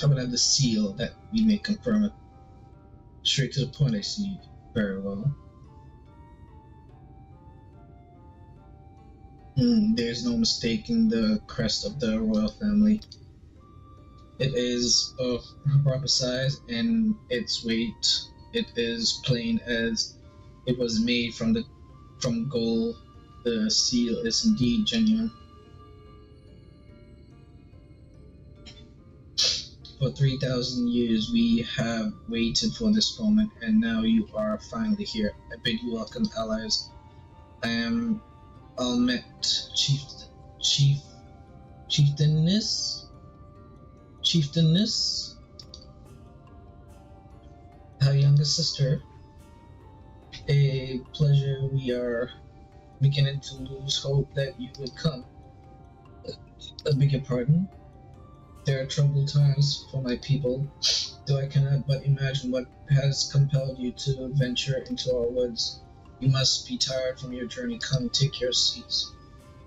I would have the seal that we may confirm it. Straight to the point, I see. Very well. There's no mistaking the crest of the royal family. It is of proper size and its weight. It is plain as it was made from gold. The seal is indeed genuine. For 3,000 years we have waited for this moment, and now you are finally here. I bid you welcome, allies. I am Almet, Chieftainess, her youngest sister. A pleasure. We are beginning to lose hope that you would come. I beg your pardon. There are troubled times for my people, though I cannot but imagine what has compelled you to venture into our woods. You must be tired from your journey. Come, take your seats.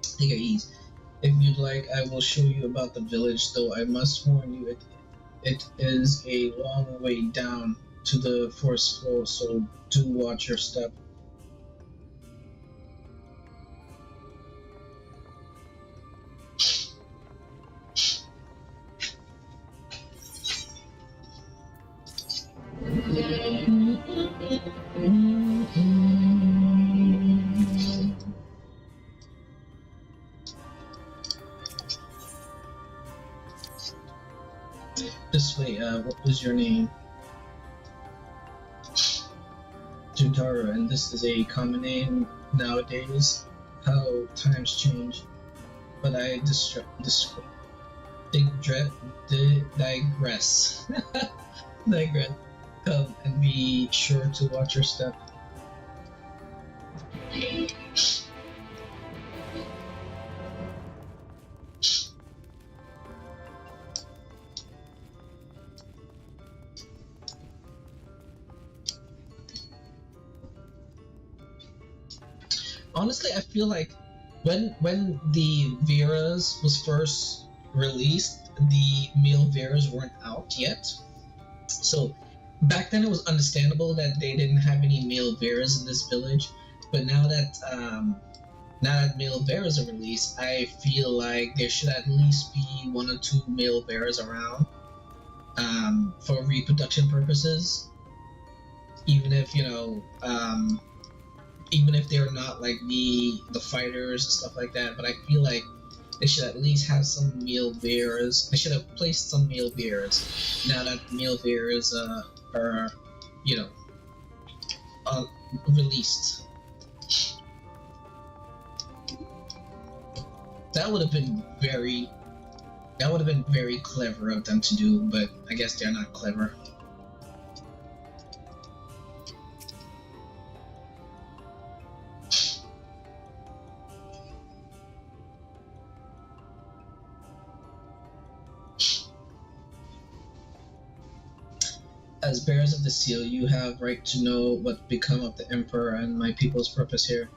Take your ease. If you'd like, I will show you about the village, though I must warn you, it is a long way down to the forest floor, so do watch your step. This way, what was your name? Juntara, and this is a common name nowadays. How times change. But I digress. Digress. Come and be sure to watch your step. Honestly, I feel like when the Veras was first released, the male Veras weren't out yet. So back then it was understandable that they didn't have any male Veras in this village. But now that male Veras are released, I feel like there should at least be 1 or 2 male Veras around for reproduction purposes. Even if even if they're not like the fighters and stuff like that, but I feel like they should at least have some male bears. They should have placed some male bears now that male bears are released. That would have been very clever of them to do, but I guess they're not clever. As bearers of the seal, you have right to know what become of the Emperor and my people's purpose here.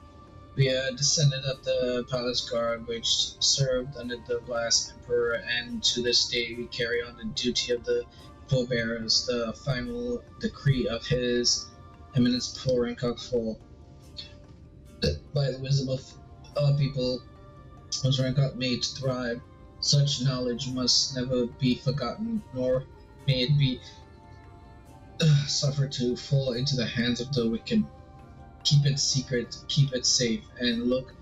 We are descended of the palace guard which served under the last Emperor, and to this day we carry on the duty of the forebearers. The final decree of His Eminence before Rancoc's fall. By the wisdom of our people was Rancoc made to thrive. Such knowledge must never be forgotten, nor may it be suffer to fall into the hands of the wicked. Keep it secret, keep it safe, and look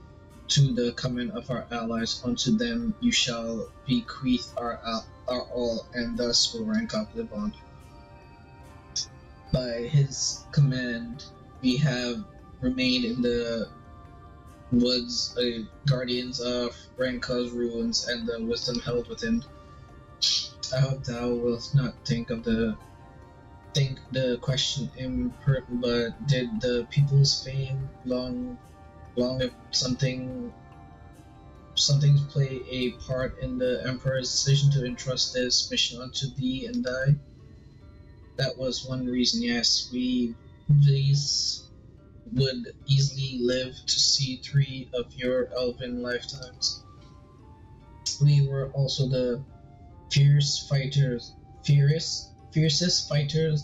to the coming of our allies. Unto them you shall bequeath our all, and thus will Rancoc live on. By his command we have remained in the was guardians of Ranka's ruins and the wisdom held within. I hope thou wilt not think the question impertinent, but did the people's fame long if something play a part in the Emperor's decision to entrust this mission unto thee and I? That was one reason, yes. These would easily live to see 3 of your elven lifetimes. We were also the fiercest fighters.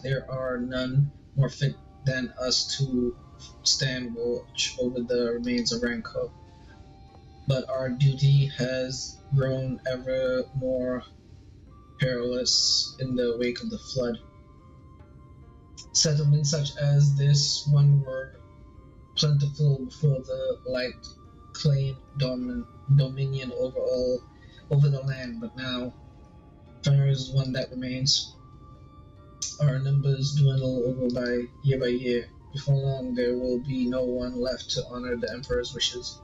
There are none more fit than us to stand watch over the remains of Ranko. But our duty has grown ever more perilous in the wake of the flood. Settlements such as this one were plentiful before the light claimed dominion over the land, but now there is one that remains. Our numbers dwindle by year. Before long, there will be no one left to honor the Emperor's wishes.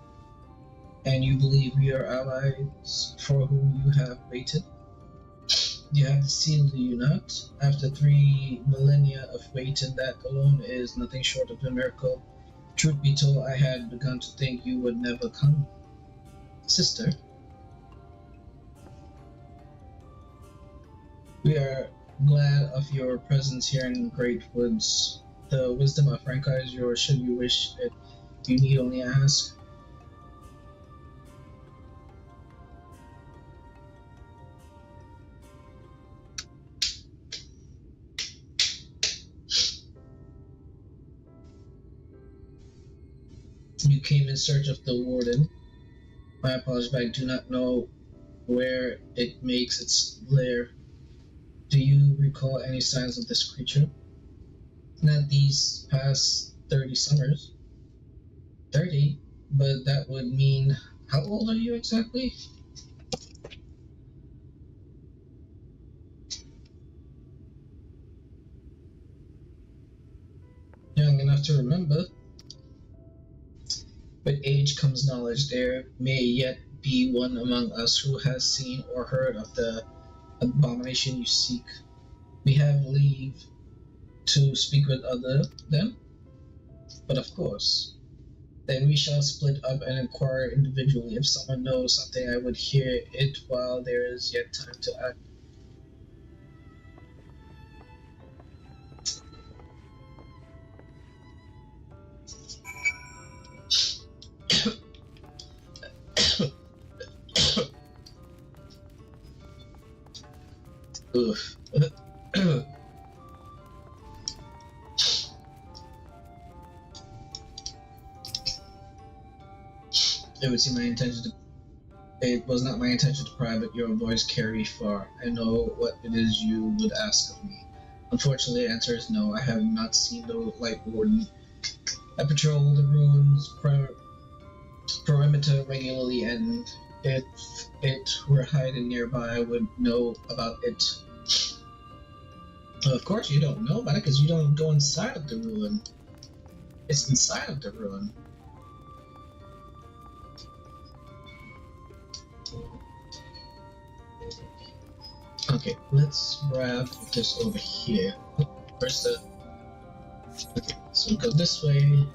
And you believe we are allies for whom you have waited? You have the seal, do you not? After 3 millennia of waiting, that alone is nothing short of a miracle. Truth be told, I had begun to think you would never come. Sister, we are glad of your presence here in Great Woods. The wisdom of Ranka is yours should you wish it. You need only ask. You came in search of the warden. My apologies, but I do not know where it makes its lair. Do you recall any signs of this creature? Not these past 30 summers. 30? But that would mean... How old are you exactly? Young enough to remember. With age comes knowledge. There may yet be one among us who has seen or heard of the abomination you seek. We have leave to speak with them, but of course. Then we shall split up and inquire individually. If someone knows something, I would hear it while there is yet time to act. Oof. It was not my intention to pry, but your voice carried far. I know what it is you would ask of me. Unfortunately, the answer is no. I have not seen the Light Warden. I patrol the ruins perimeter regularly, and if it were hiding nearby, I would know about it. Of course you don't know about it, because you don't go inside of the ruin. It's inside of the ruin. Okay, let's grab this over here. Where's the... Okay, so we go this way.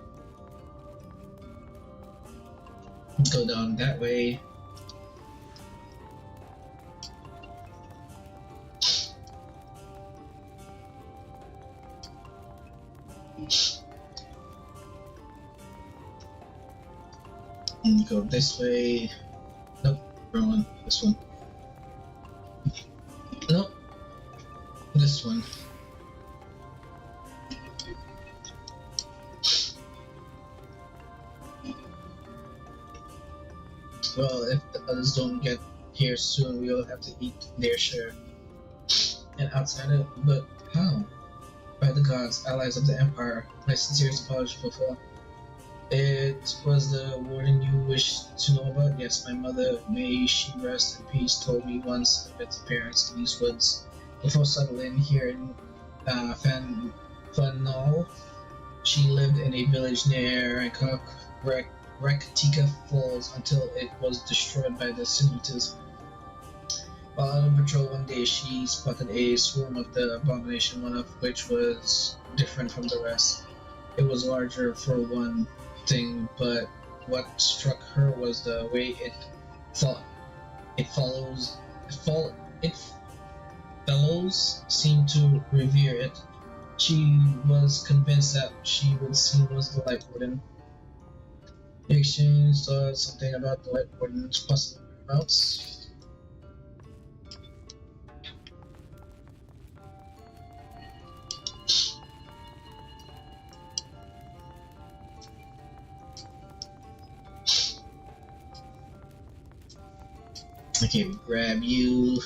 Go down that way. And go this way. Nope, wrong one. This one. Nope. This one. Well, if the others don't get here soon, we'll have to eat their share. And outside of... But how? By the gods, allies of the Empire, my sincerest apologies before. It was the warden you wished to know about? Yes, my mother, may she rest in peace, told me once of its appearance in these woods. Before settling here in Fanal, she lived in a village near Rankok, wreck Tika Falls until it was destroyed by the Sin Eaters. While on patrol one day, she spotted a swarm of the abomination, one of which was different from the rest. It was larger for one thing, but what struck her was the way it thought. Fellows seemed to revere it. She was convinced that she would see was the Light Warden. The exchange saw something about the Light Warden's possible whereabouts. I can grab you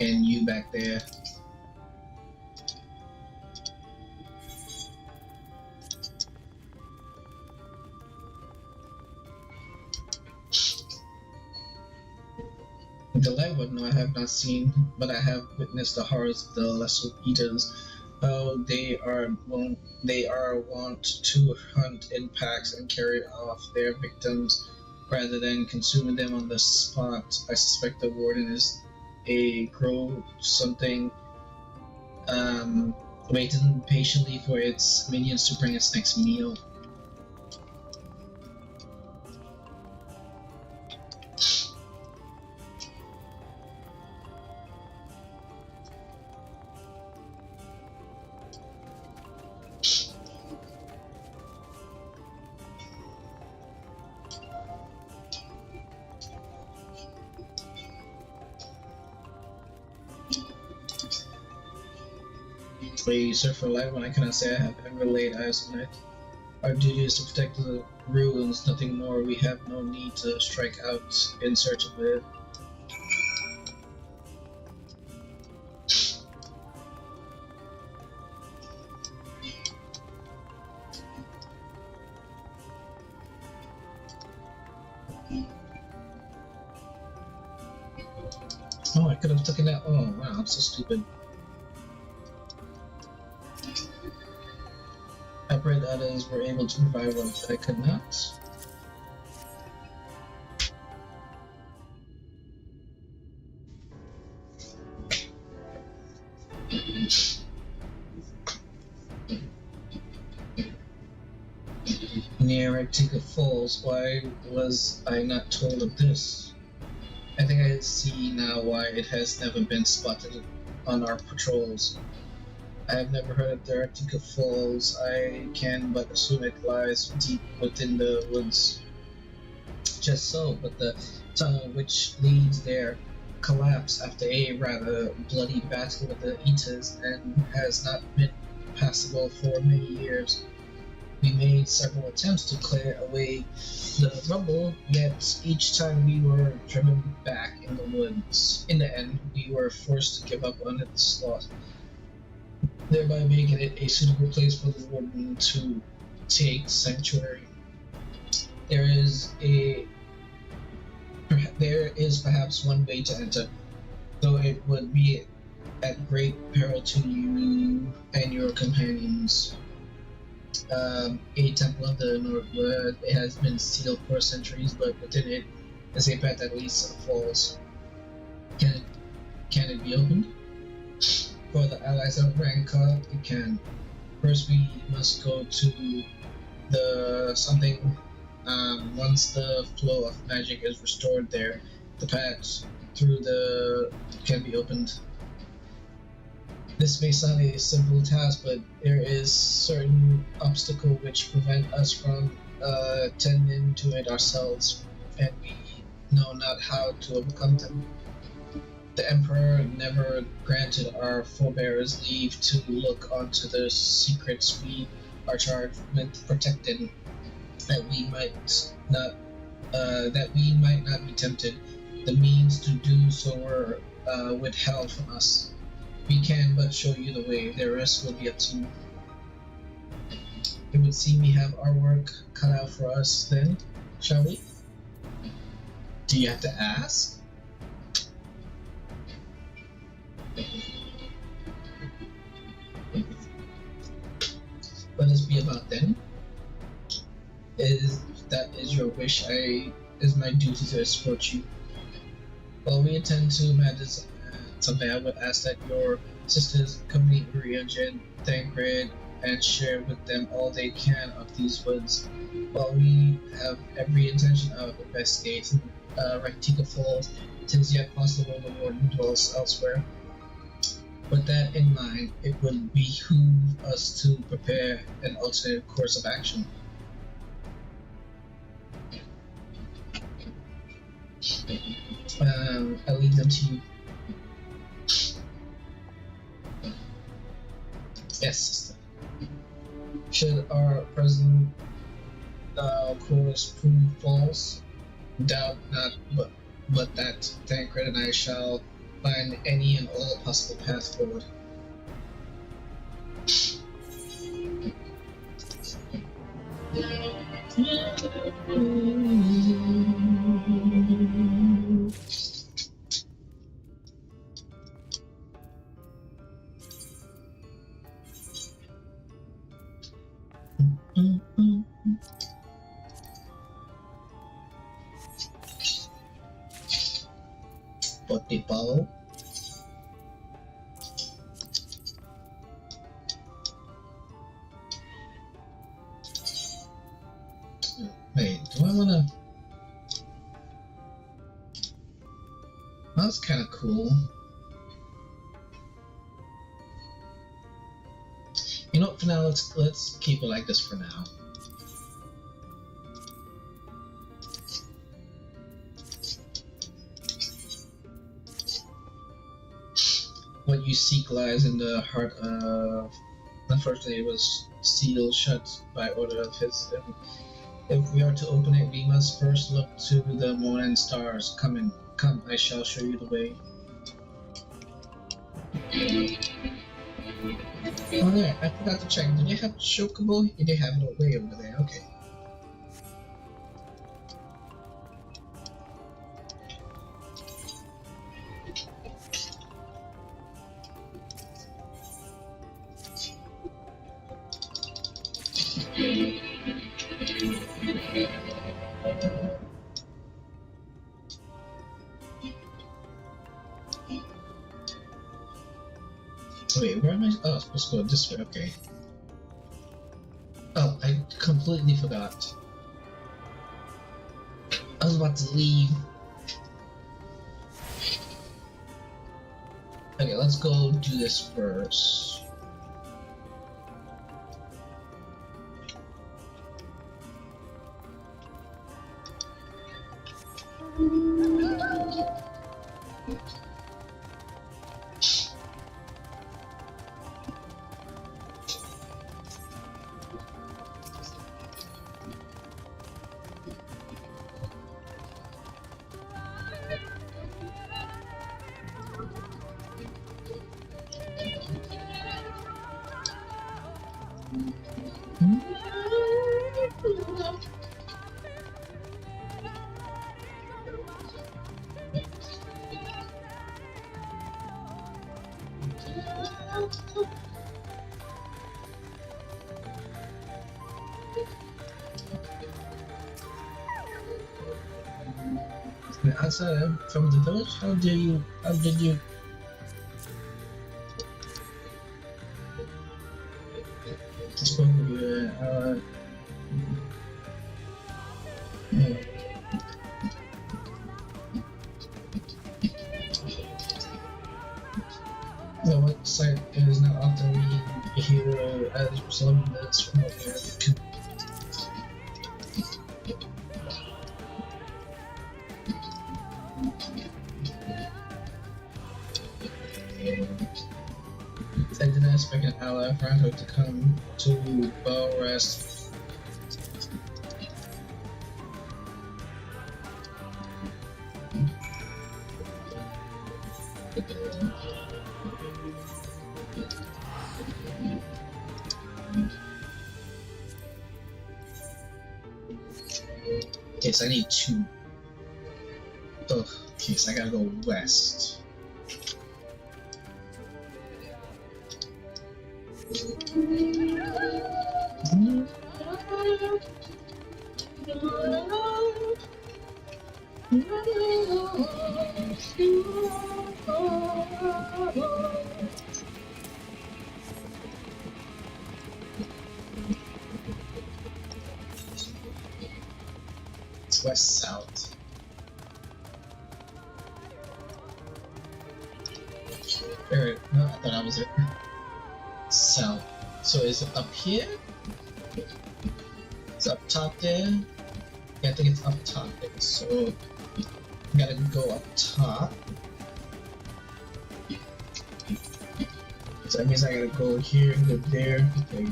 and you back there. The Light Warden I have not seen, but I have witnessed the horrors of the Lesser Eaters. How they are wont to hunt in packs and carry off their victims rather than consuming them on the spot. I suspect the Warden is a crow something, waiting patiently for its minions to bring its next meal. A search for light when I cannot say I have ever laid eyes on it. Our duty is to protect the ruins, nothing more. We have no need to strike out in search of it. Oh, I could have taken that. Oh, wow, I'm so stupid. I pray that others were able to provide what I could not. Near Tika Falls, why was I not told of this? I think I see now why it has never been spotted on our patrols. I have never heard of the Tika Falls. I can but assume it lies deep within the woods. Just so, but the tunnel which leads there collapsed after a rather bloody battle with the Eaters and has not been passable for many years. We made several attempts to clear away the rubble, yet each time we were driven back in the woods. In the end, we were forced to give up on its slaughter, thereby making it a suitable place for the Warden to take sanctuary. There is perhaps one way to enter, though it would be at great peril to you and your companions. A temple of the Northwood. It has been sealed for centuries, but within it is a path that leads to the falls. Can it be opened? For the allies of Ranka, it can. First, we must go to the something. Once the flow of magic is restored there, the path through the can be opened. This may sound a simple task, but there is certain obstacle which prevent us from tending to it ourselves, and we know not how to overcome them. The Emperor never granted our forebears leave to look onto the secrets we are charged with protecting, that we might not be tempted. The means to do so were withheld from us. We can but show you the way. The rest will be up to you. It would seem we have our work cut out for us then, shall we? Do you have to ask? Let us be about then. That is is your wish, is my duty to escort you. While we attend to matters, something I would ask that your sisters come meet Maria, Jen, Tancred, and share with them all they can of these woods. While we have every intention of investigating Rectica Falls, it is yet possible the warden dwells elsewhere. With that in mind, it would behoove us to prepare an alternate course of action. I leave them to you. Yes, sister. Should our present course prove false, doubt not, but that Tancred and I shall find any and all possible paths forward. What they follow? Wait, do I wanna? That's kind of cool. You know what? For now, let's keep it like this for now. What you seek lies in the heart of. Unfortunately, it was sealed shut by order of his. If we are to open it, we must first look to the moon and stars. Come, I shall show you the way. Oh, there, I forgot to check. Do they have Chocobo? They have it way over there, okay. Wait, where am I? Oh, I'm supposed to go this way, okay. Oh, I completely forgot. I was about to leave. Okay, let's go do this first. Outside from the village? How did you the website is now often here as some minutes from there. I didn't expect an ally friend her to come to Bow Rest. Okay, so I need 2. Ugh, okay, so I gotta go west. It's west south. Alright, no, I thought I was it. South. So is it up here? It's up top there? Yeah, I think it's up top there. So gotta go up top. So that means I gotta go here and go there. Okay.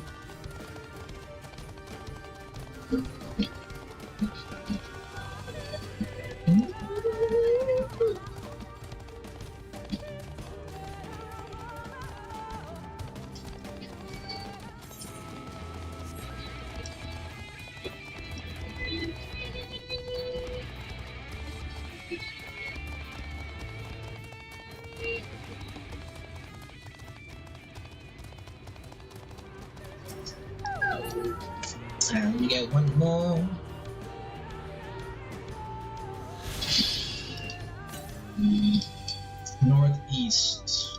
And we get one more. Northeast.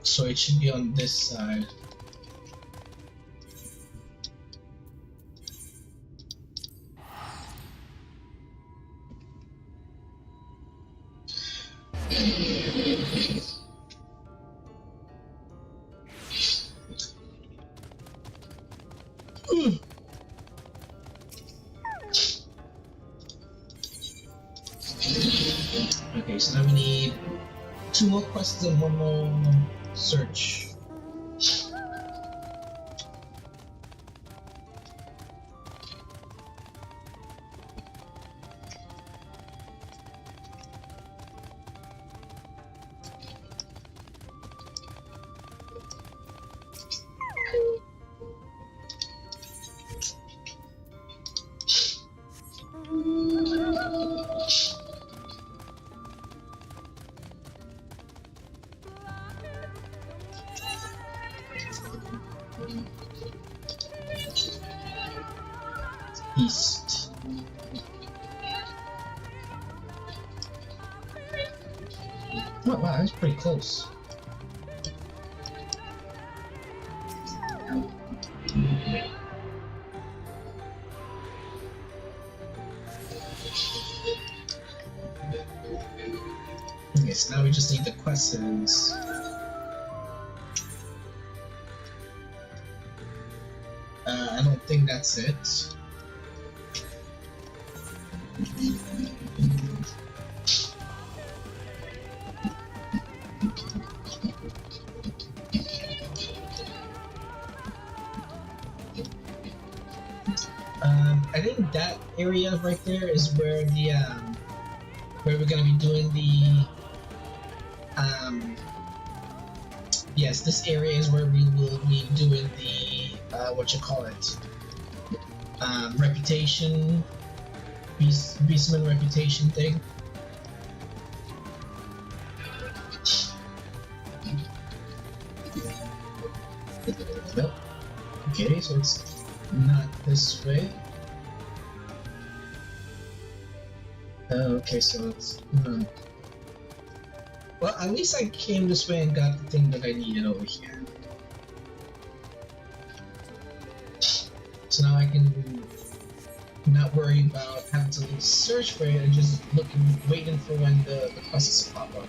So it should be on this side. Okay, so now we need 2 more quests and 1 more search. East. Oh, wow, that's pretty close. Okay, so now we just need the questions. I don't think that's it. I think that area right there is where the where we're gonna be doing the yes, this area is where we will be doing the what you call it, reputation, beastman reputation thing. Nope. Okay, so it's not this way. Okay, so it's well, at least I came this way and got the thing that I needed over here. So now I can not worry about having to search for it and just waiting for when the quests pop up.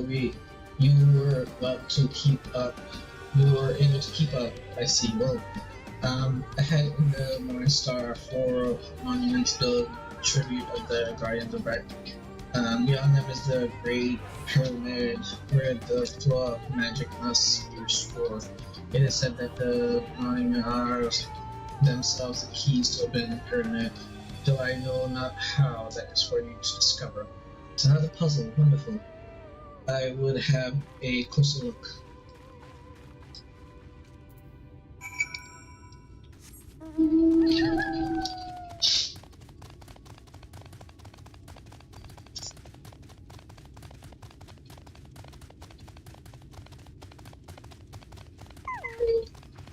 you were about to keep up. You were able to keep up. I see. Well, ahead in the Morning Star for monuments build tribute of the Guardians of Red. Beyond them is the Great Pyramid, where the flow of magic must be restored. It is said that the monument are themselves the keys to open the pyramid, though I know not how. That is for you to discover. It's another puzzle. Wonderful. I would have a closer look.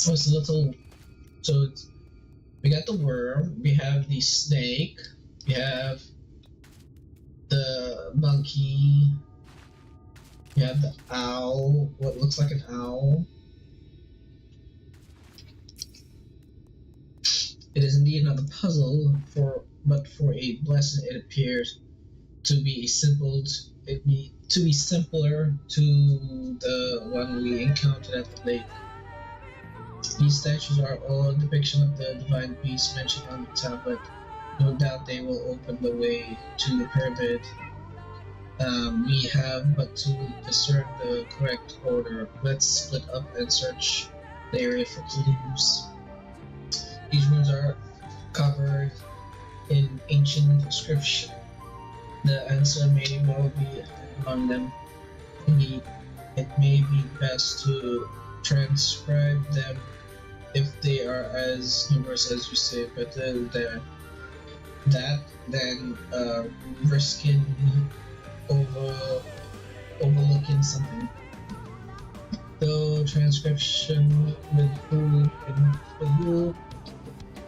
Oh, it's a little. So we got the worm, we have the snake, we have the monkey, we have the owl, what looks like an owl. It is indeed another puzzle, but for a blessing it appears to be simpler to the one we encountered at the lake. These statues are all a depiction of the divine beast mentioned on the tablet. No doubt they will open the way to the pyramid. We have but to discern the correct order. Let's split up and search the area for clues. These rooms are covered in ancient inscription. The answer may well be among them. Indeed, it may be best to transcribe them if they are as numerous as you say, but then risking overlooking something. Though transcription with who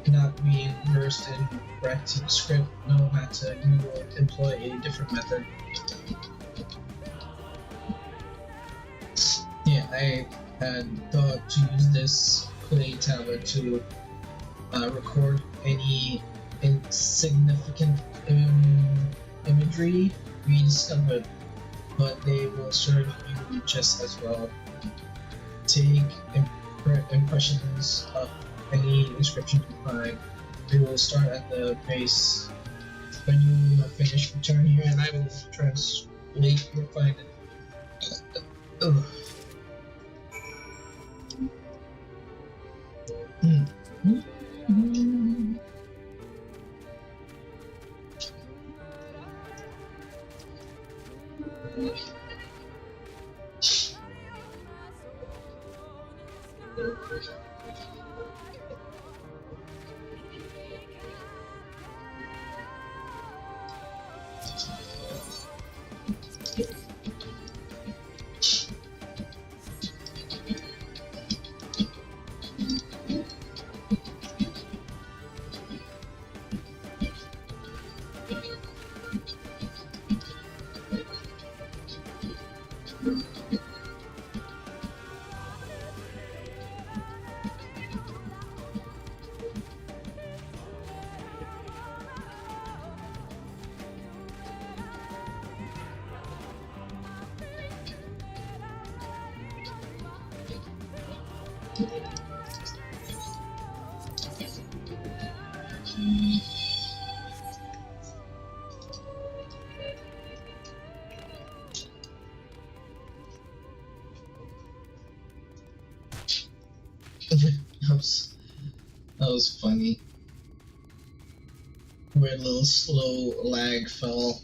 cannot be versed in writing script, no matter, you will employ a different method. Yeah, I had thought to use this clay tablet to record any insignificant imagery we discovered, but they will serve you just as well. Take impressions of any inscription you find. We will start at the base. When you are finished, return here and I will translate your finding. That was funny. Weird little slow lag fell.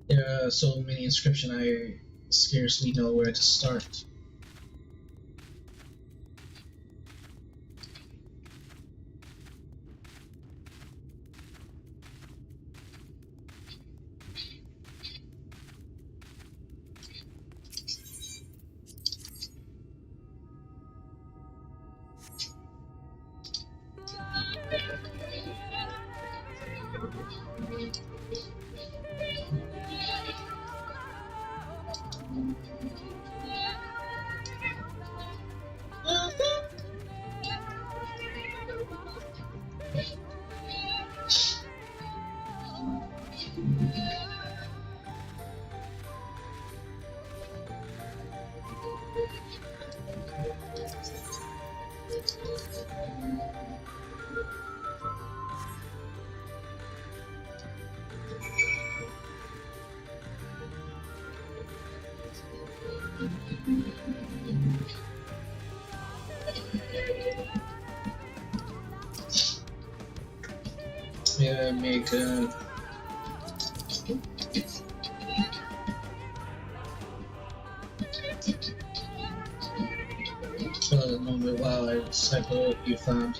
There are so many inscriptions I scarcely know where to start. I make a... For the moment while I cycle what you found.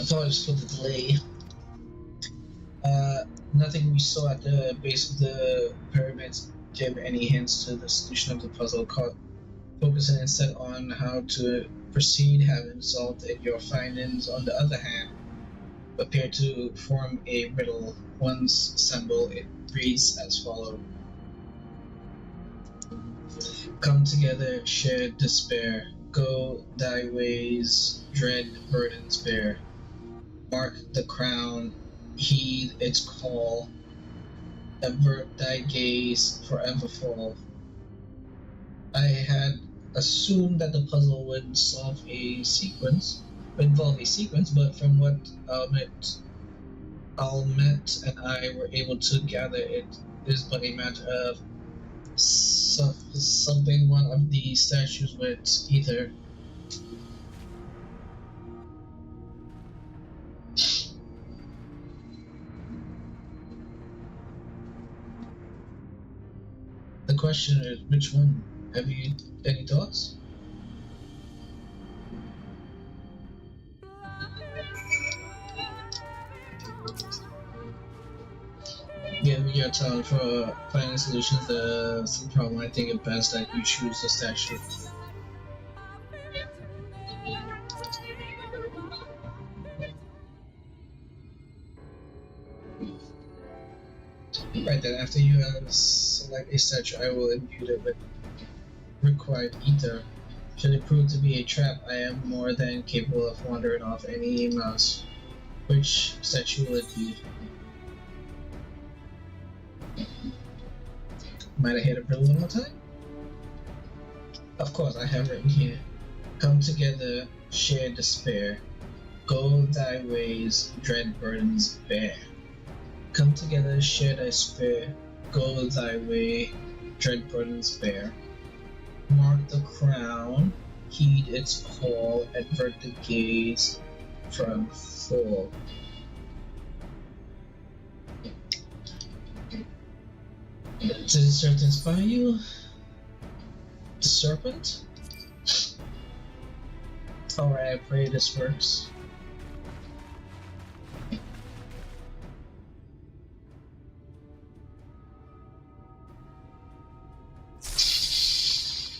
Apologies for the delay. Nothing we saw at the base of the pyramids gave any hints to the solution of the puzzle, focusing instead on how to proceed, having solved it. Your findings, on the other hand, appear to form a riddle. Once assembled, it reads as follows. Come together, share despair. Go thy ways, dread burdens bear. Mark the crown, heed its call. Avert thy gaze, forever fall. I had assumed that the puzzle would involve a sequence, but from what Almet and I were able to gather, it is but a matter of something one of the statues with ether. The question is, which one? Have you any thoughts? Given your talent for finding solutions to the problem, I think it best that you choose the statue. Right then, after you select a statue, I will imbue it with required ether. Should it prove to be a trap, I am more than capable of wandering off any mouse. Which statue will it be? Might I hit a riddle one more time? Of course, I have written here. Come together, share despair. Go thy ways, dread burdens bear. Come together, share thy despair. Go thy way, dread burdens bear. Mark the crown, heed its call, avert the gaze from fall. Does it serve to inspire you? The serpent? Alright, I pray this works.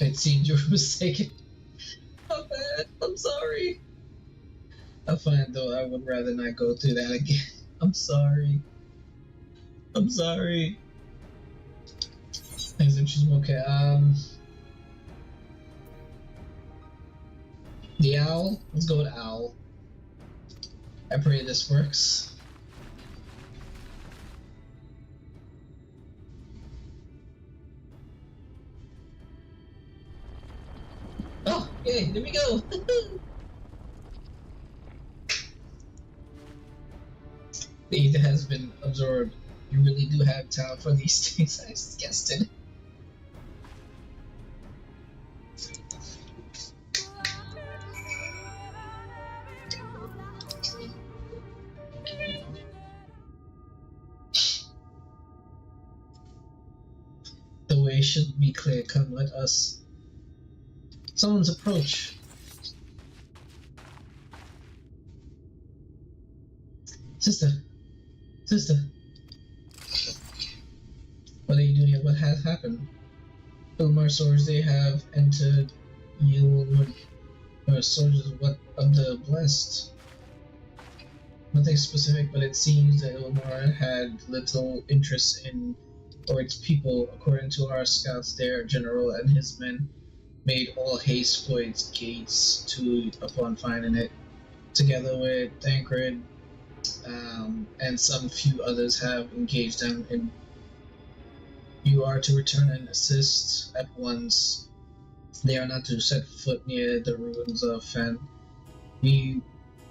It seemed you were mistaken. My bad, I'm sorry. I'm fine though, I would rather not go through that again. I'm sorry. I'm sorry. Things interesting. Okay, the owl? Let's go with owl. I pray this works. Oh, yay, there we go! The ether has been absorbed. You really do have talent for these things, I guessed it. The way should be clear. Come, let us. Someone's approach. Sister. What are you doing here? What has happened? Ilmar soldiers, they have entered Yilwood. Soldiers, what of the blessed? Nothing specific, but it seems that Ilmar had little interest in or its people. According to our scouts, their general and his men made all haste for its gates upon finding it. Together with Tancred and some few others have engaged them in. You are to return and assist at once. They are not to set foot near the ruins of Fen. We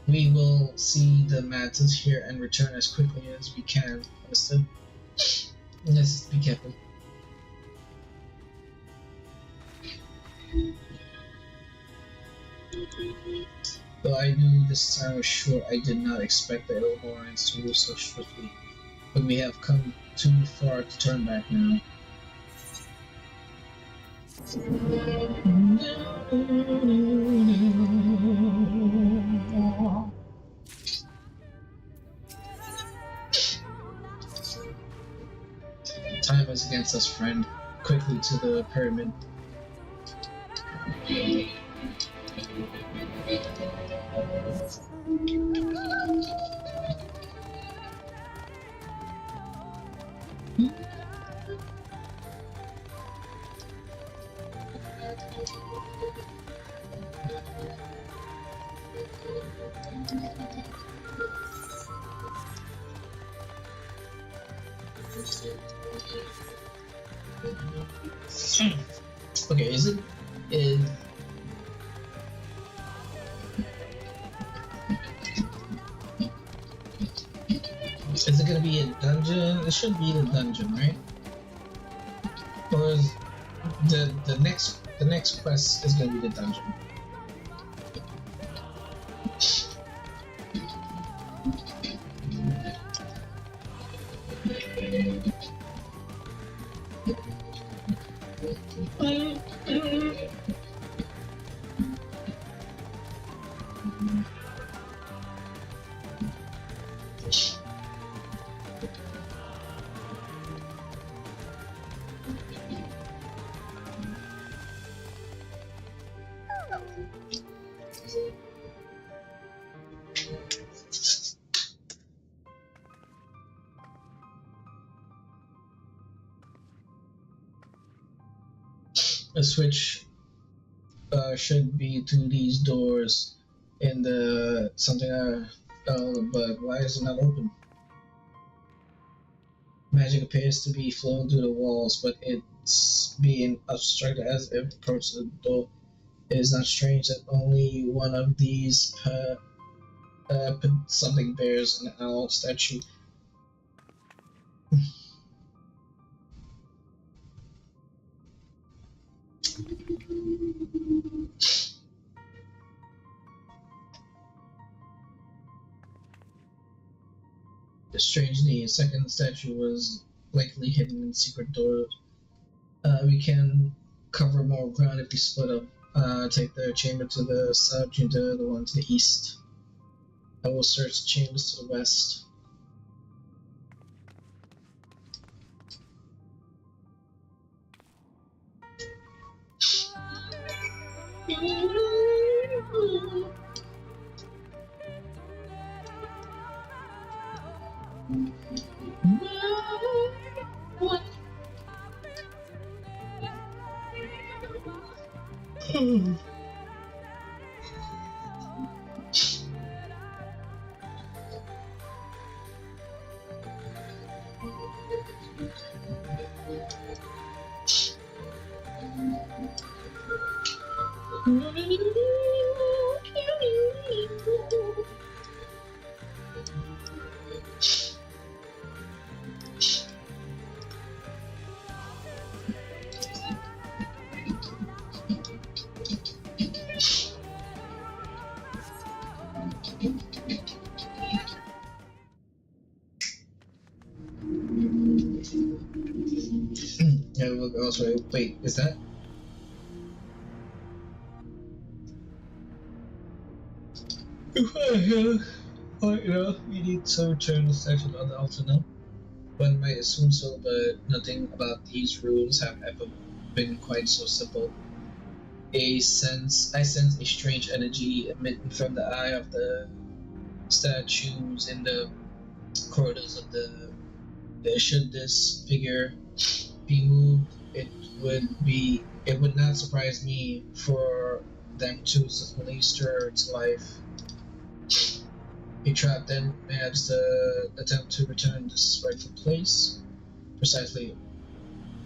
will see the matters here and return as quickly as we can. Understood? Yes, be careful. Though I knew this time was short, I did not expect the Ilmorans to move so swiftly. But we have come too far to turn back now. Time is against us, friend. Quickly to the pyramid. Okay, is it gonna be a dungeon? It should be the dungeon, right? Or is the next quest is gonna be the dungeon? A switch should be to these doors in the something. But why is it not open? Magic appears to be flowing through the walls, but it's being obstructed as it approaches the door. It is not strange that only one of these something bears an owl statue. Strangely, a second statue was likely hidden in secret doors. We can cover more ground if we split up. Take the chamber to the south, Junta the one to the east. I will search the chambers to the west. Yeah, look elsewhere. Wait, is that? We need to return the statue on the altar now. One might assume so, but nothing about these runes have ever been quite so simple. I sense a strange energy emitting from the eye of the statues in the corridors of the. Should this figure be moved, it would not surprise me for them to suddenly stir to life. A trap then perhaps the attempt to return this rightful place. Precisely,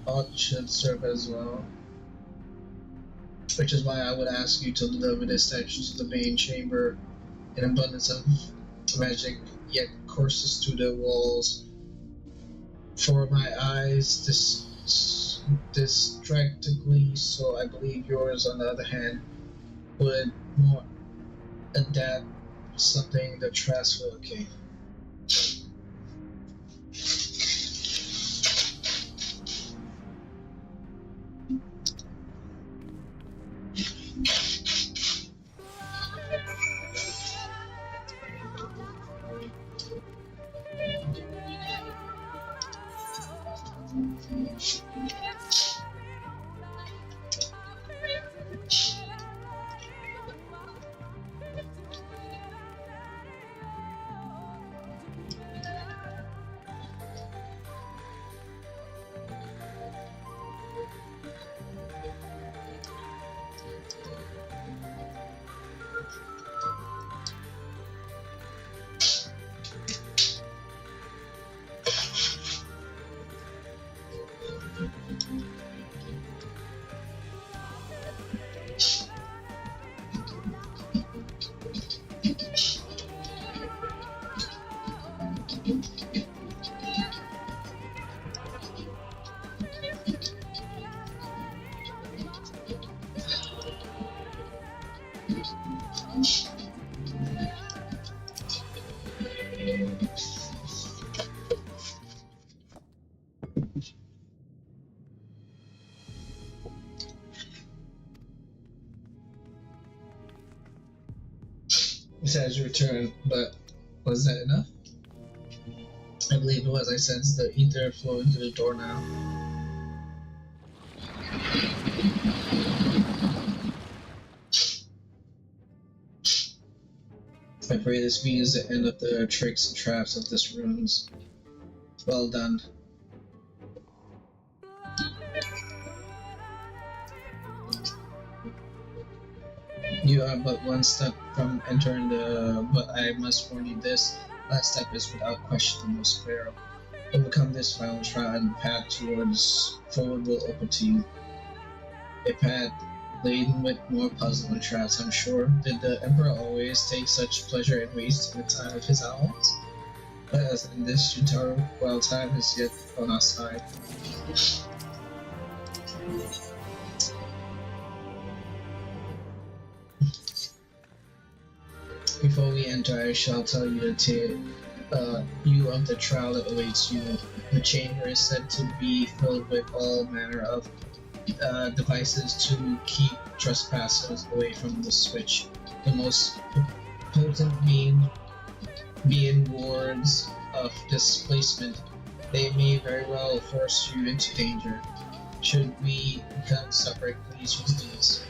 ought should serve as well. Which is why I would ask you to deliver this statue to the main chamber. An abundance of magic yet courses through the walls. For my eyes, distractingly, so I believe yours, on the other hand, would more adapt something the traps will okay. Besides your return, but was that enough? I believe it was. I sense the ether flowing through the door now. I pray this means the end of the tricks and traps of this ruins. Well done. You are but one step from entering the... But I must warn you this. Last step is without question the most fair. Overcome this final trial and the path towards forward will open to you. A path laden with more puzzles and traps, I'm sure. Did the Emperor always take such pleasure in wasting the time of his allies? Let us end this, Juntaro, while time is yet on our side. Before we enter, I shall tell you a tale of the trial that awaits you. The chamber is said to be filled with all manner of devices to keep trespassers away from the switch. The most potent being wards of displacement. They may very well force you into danger. Should we become separate, please use these.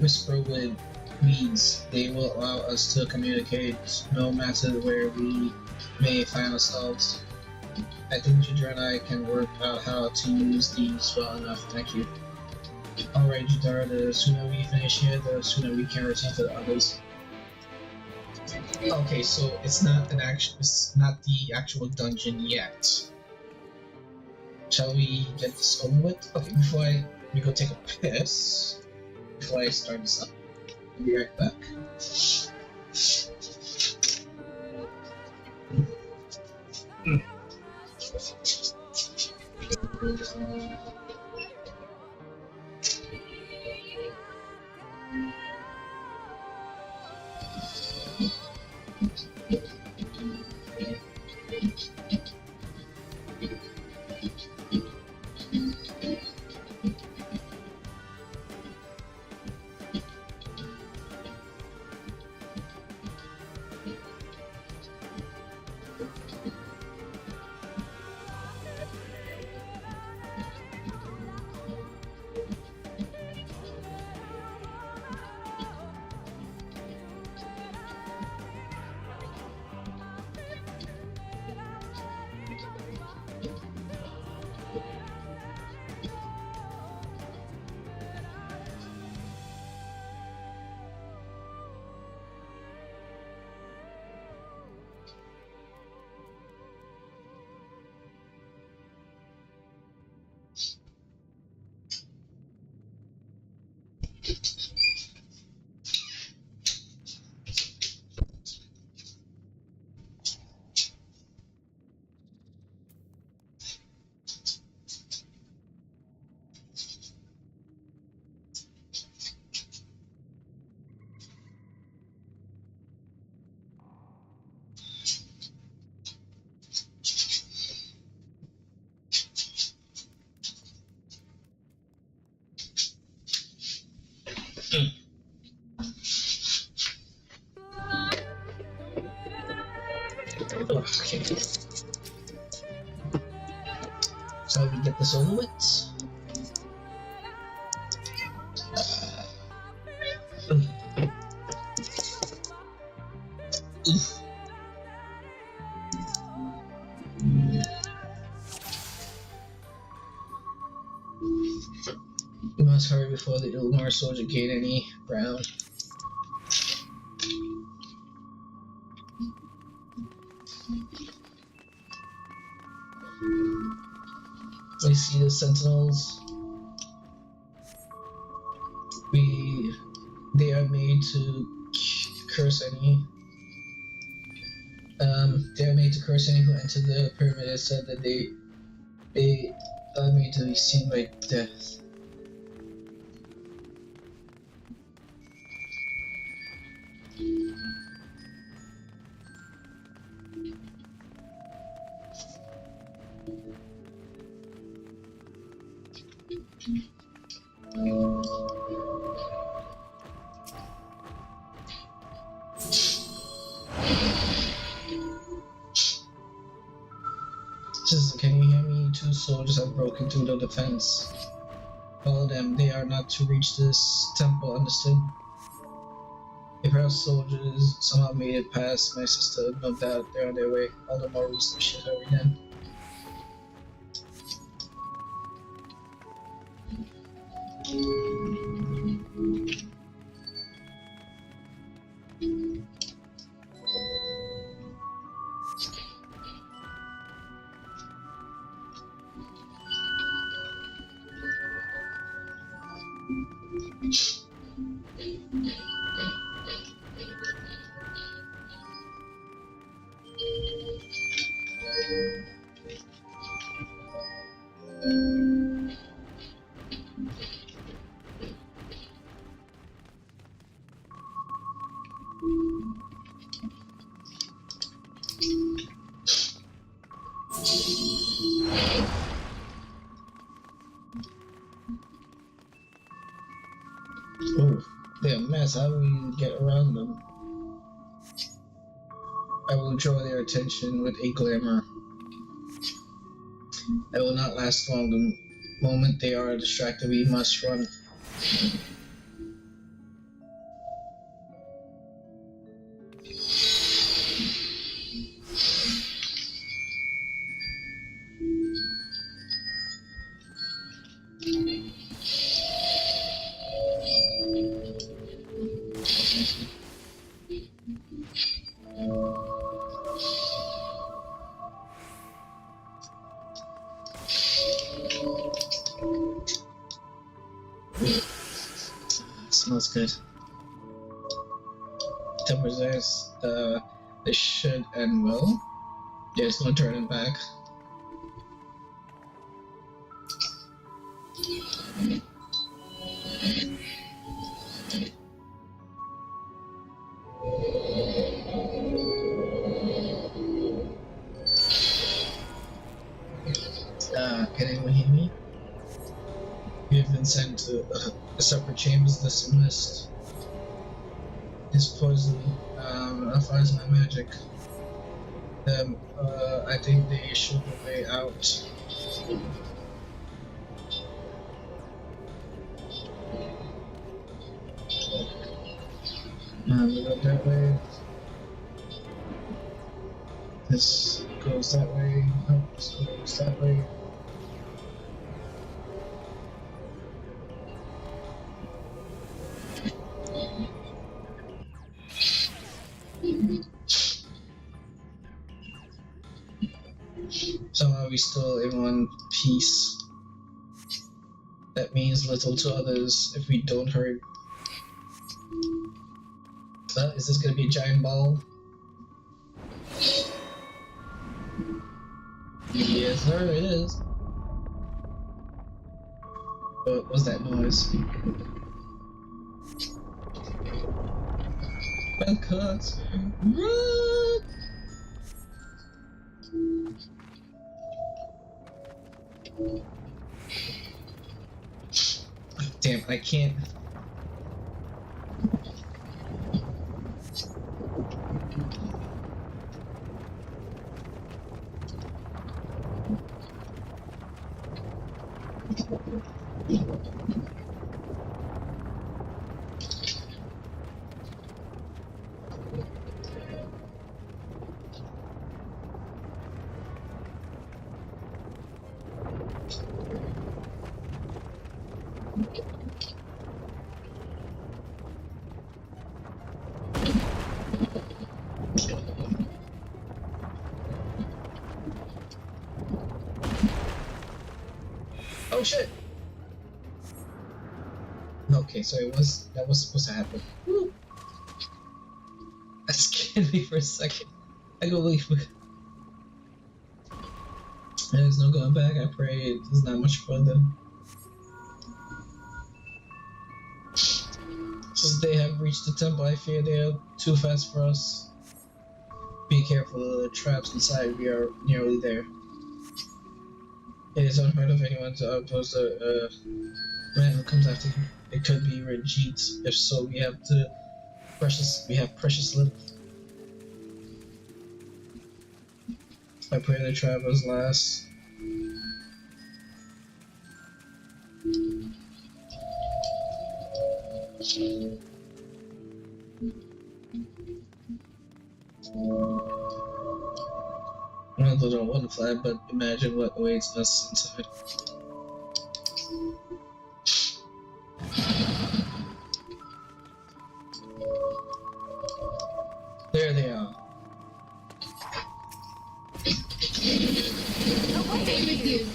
Whisper with weeds. They will allow us to communicate no matter where we may find ourselves. I think Ginger and I can work out how to use these well enough. Thank you. Alright, Ginger, the sooner we finish here, the sooner we can return to the others. Okay, so it's not the actual dungeon yet. Shall we get this over with? Okay, before we go take a piss, before I start this up. I'll be right back. Okay. So we get this over with. We must hurry before the Ilmar soldier gain any ground. I see the sentinels. They are made to curse any. They are made to curse any who enter the pyramid. It said that they are made to be seen by death. Can you hear me? 2 soldiers have broken through the defense. Follow them. They are not to reach this temple, understood? If our soldiers somehow made it past my sister, no doubt they're on their way. All the more reason to shit every then. Oh, they're a mess. How do we get around them? I will draw their attention with a glamour. I will not last long. The moment they are distracted, we must run. Smells good. Tempers nice. This should end well. There's no turning back. Can anyone hear me? You have been sent to a separate chambers dismissed. This poison applies my magic. I think they should be way out. We go that way. This goes that way. Oh, this goes that way. Somehow we still in one piece. That means little to others if we don't hurry. Is this gonna be a giant ball? Yes, sir, it is. What was that noise? Cuts. Run! Damn, I can't. Oh shit! Okay, so that was supposed to happen. Woo. That scared me for a second. I go leave. There's no going back, I pray. There's not much further. Since they have reached the temple, I fear they are too fast for us. Be careful of the traps inside, we are nearly there. It is unheard of anyone to oppose a man who comes after you. It could be Rajit. If so, we have precious little. I pray the travelers last. I don't want to fly, but imagine what awaits us inside. There they are. Away with you!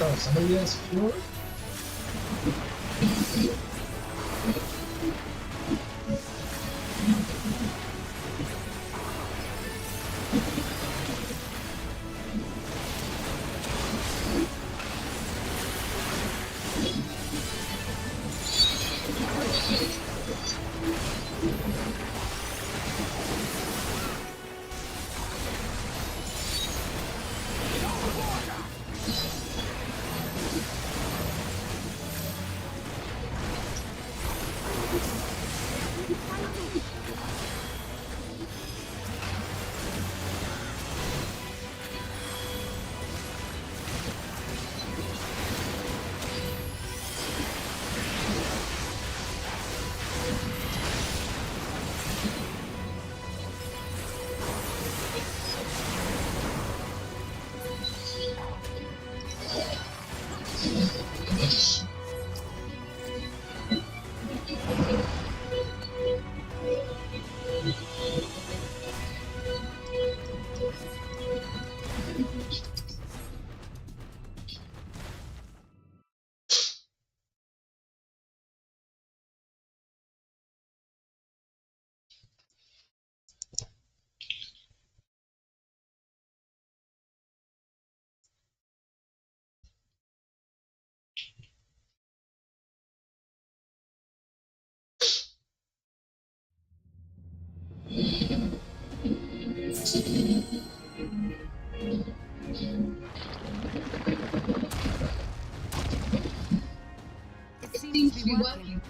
Oh, somebody else fuel? It seems to be working.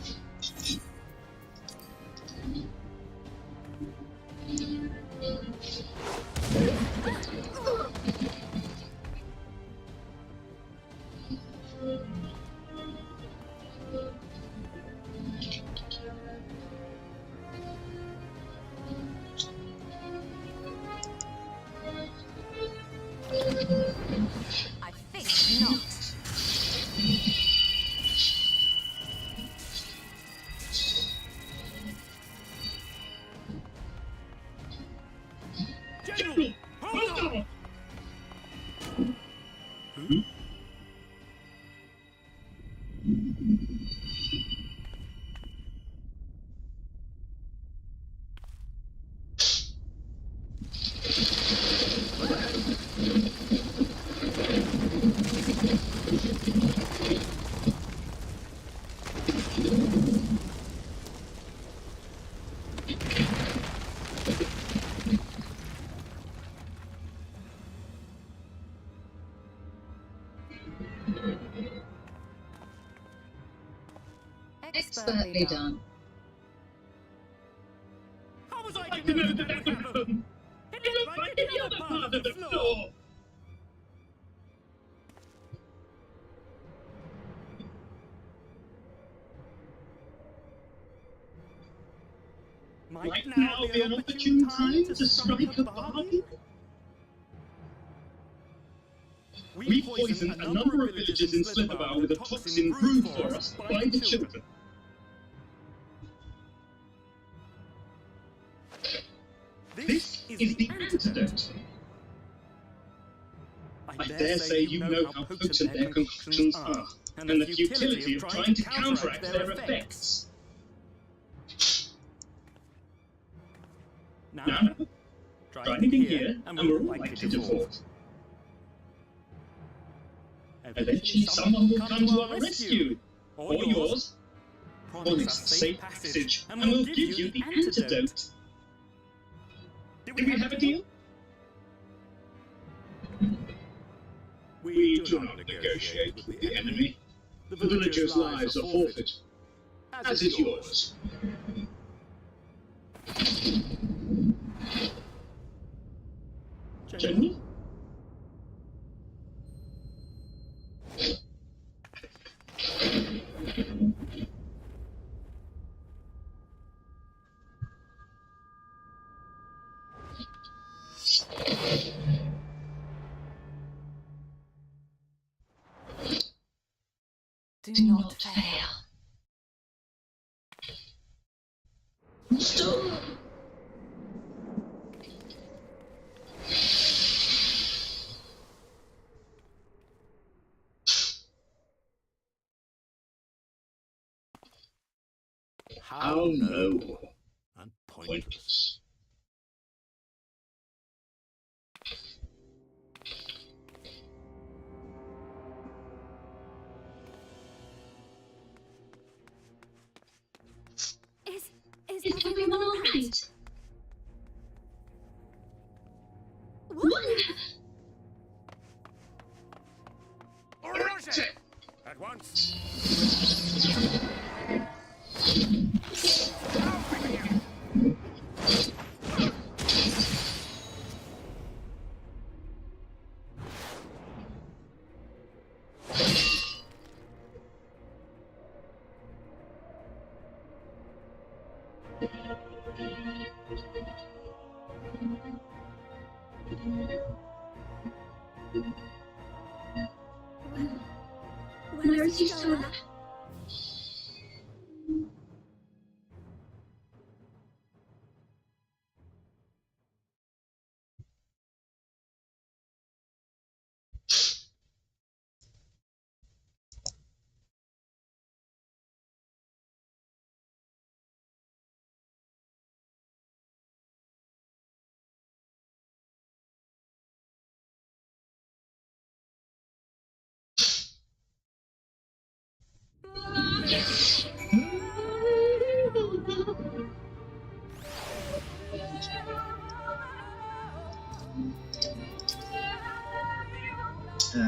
Expertly done. How was I to know that would happen? It looked like any other part of the floor. Might now be an opportune time to strike a bargain? We poisoned a number of villages in Slitherbound with a toxin brewed for us by the children. This is the antidote. I dare say you know how potent their concoctions are, and the futility of trying to counteract their effects. Now, try anything here, and we're all likely to default. Eventually someone will come to our rescue, or yours. Promise us safe passage, and we'll give you the antidote. Do we have a deal? We do not negotiate with the enemy. The villagers' lives are forfeit, as is yours. Jenny? Do not fail. How noble and pointless. Is everyone all right? What? Orange! At once! Where is Yusola?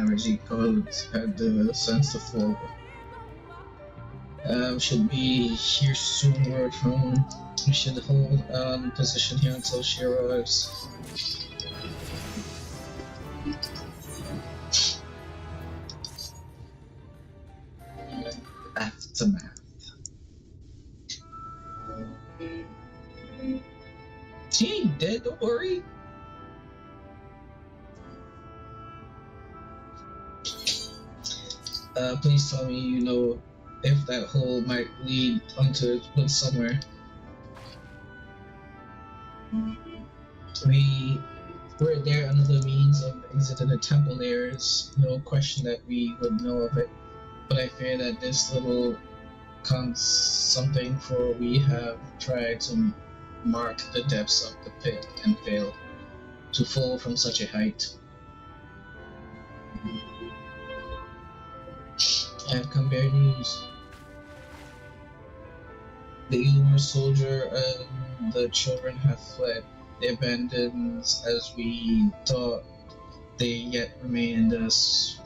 Reggie Codes had the sense to fall. Should be here soon. Word home. We should hold position here until she arrives. Aftermath. She ain't dead, don't worry. Please tell me you know if that hole might lead onto wood somewhere. We were there another means of exiting the temple. There is no question that we would know of it, but I fear that this little counts something, for we have tried to mark the depths of the pit and failed to fall from such a height. I have come bear news. The Ilmar soldier and the children have fled. They abandoned as we thought. They yet remain in this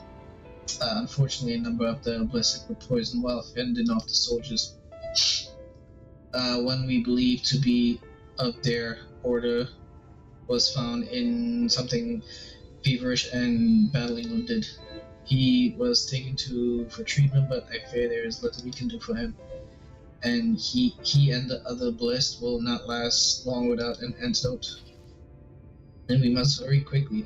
Unfortunately, a number of the blessed were poisoned while fending off the soldiers. One we believe to be of their order was found in something feverish and badly wounded. He was taken for treatment, but I fear there is little we can do for him. And he and the other blessed will not last long without an antidote. And we must hurry quickly.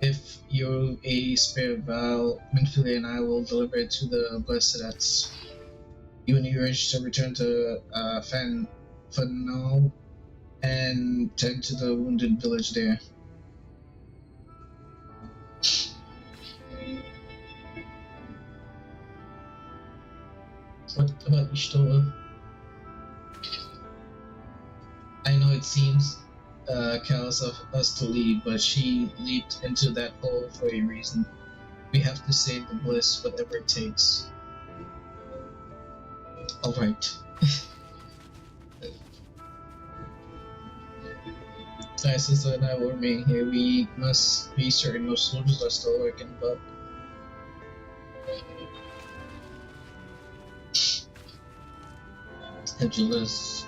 If you're a spare vial, Minfilia and I will deliver it to the blessed. You and your to return to Fanal and tend to the wounded village there. What about Ishtola? I know it seems callous of us to leave, but she leaped into that hole for a reason. We have to save the bliss, whatever it takes. Alright. My sister and I will remain here. We must be certain no soldiers are still lurking about. Angela's,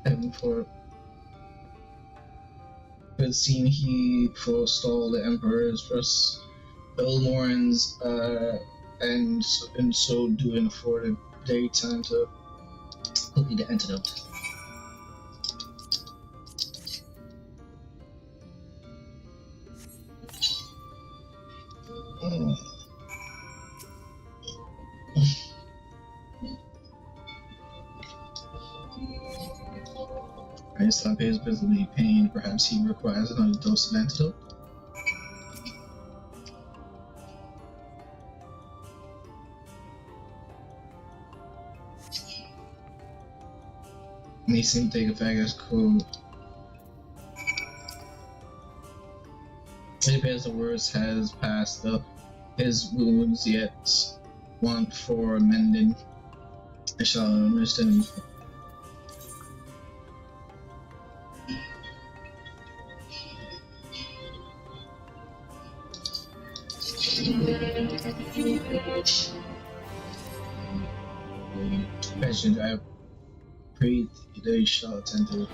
and for the scene he forestalled the Emperor's first Belmorans, and in so doing afforded their time to complete the antidote. Aislape is visibly pained. Perhaps he requires another dose of antidote. He seemed to take effect as cool. It appears the worst has passed, though his wounds yet want for mending. I shall understand. Mentioned, I pray they shall attend to it.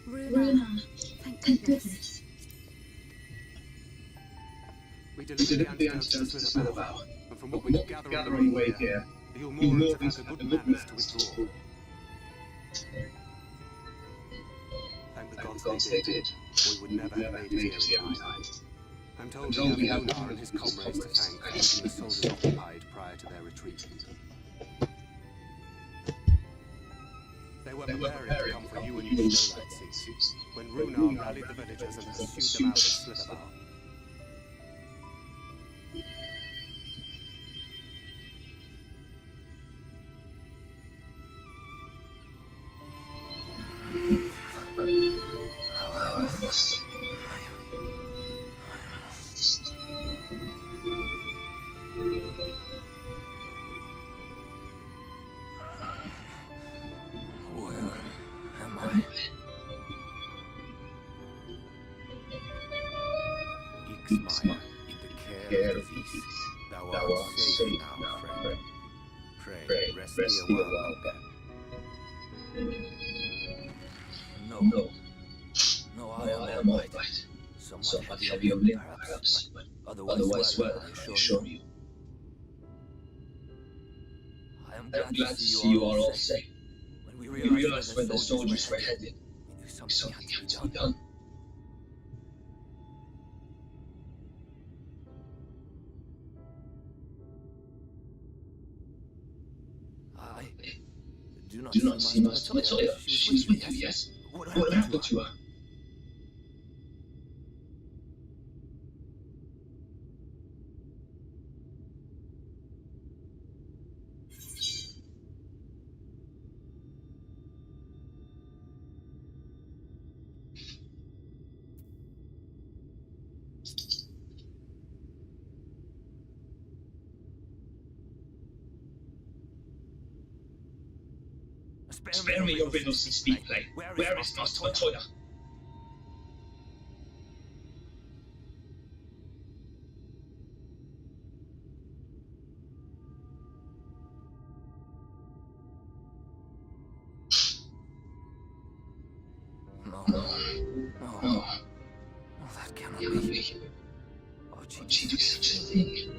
Runa, thank goodness. We delivered the antidote to Smithbow, and from what we can gather on the way here, the Ulmorans have had the good manners to withdraw. Thank the gods they did, or we would never have made it here in time. I'm told we have Lunar and his comrades to thank for keeping the soldiers occupied prior to their retreat. They were preparing to come for you and your Shadowlight seats when Runar rallied the villagers and pursued them out of Slitherbow. must. Where am I? Ixmire, in the care of peace. Thou art safe now, friend. Pray, rest thee a while longer. No, I am all right. Somewhat heavy of limb, perhaps, but otherwise well, I assure you. I am glad to see you are all safe. When we realized where the soldiers were headed, we knew something had to be done. I do not see Master Latoya. She's with you, yes? What happened to her? Spare me your riddles and speak plain. Where is Master Latoya? No, that cannot be. Why'd she do such a thing?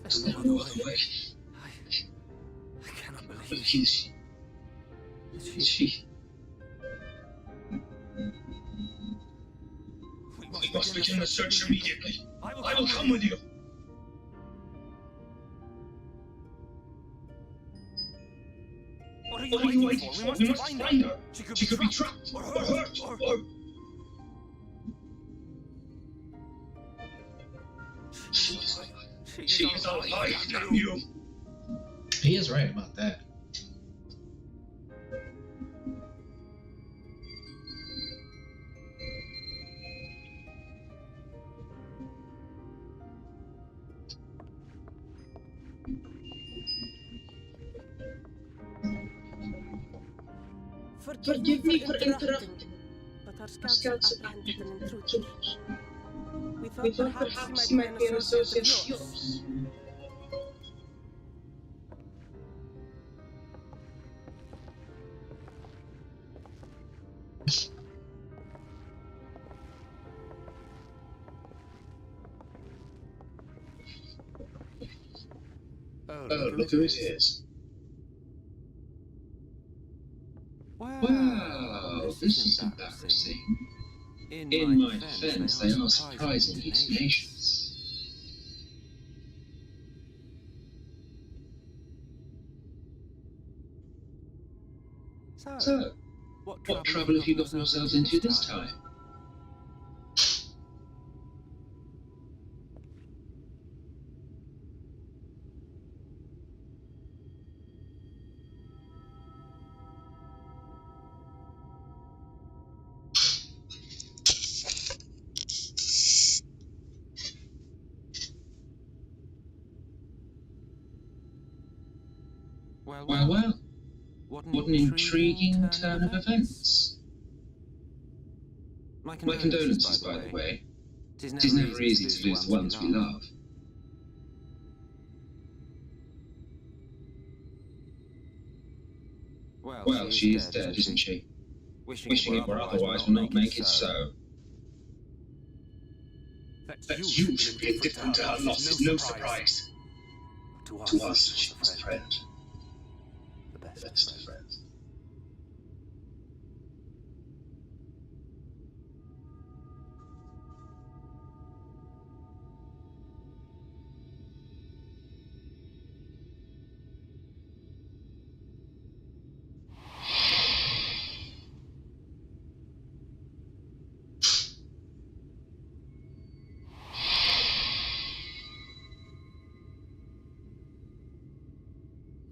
Was there no other way? I cannot believe she... We must begin the search immediately. I will come with you. What are you waiting for? We must find her. She could be trapped, or hurt, or... She is alive, damn you! He is right about that. Forgive me for interrupting, but our scouts apprehended an intruder. We thought perhaps he might be an associate of yours. Oh, look who it is. Wow, this is embarrassing. In my defense, they are surprisingly tenacious. So, what trouble have you got yourselves into this time? Well, what an intriguing turn of events. My condolences, by the way. It is never easy to lose the ones we love. Well, she is dead, isn't she? Wishing it were otherwise will not make it so. That you should be indifferent to her loss is no surprise. To us, she was a friend. The best of friends.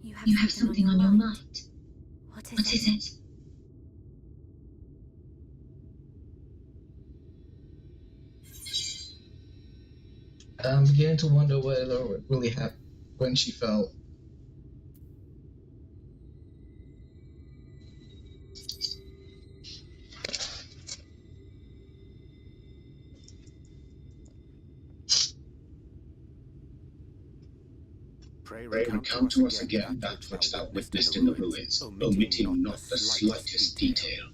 You have something on your mind. What is it? I'm beginning to wonder what really happened when she fell. Pray recount to us again that which thou witnessed in the ruins, omitting not the slightest detail.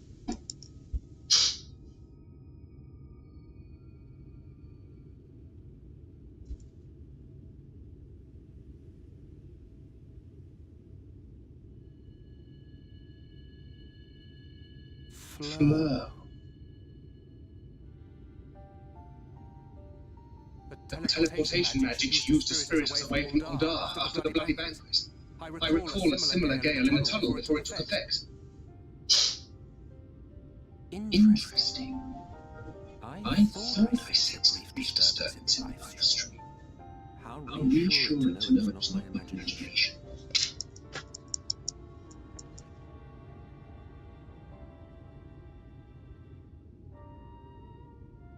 Fleur. The teleportation magic she used to spirit us away from Aldar after the bloody banquet. I recall a similar gale in the tunnel before it took effect. Interesting. I thought I sensed a brief disturbance in the live stream. How reassuring to know it was not my imagination.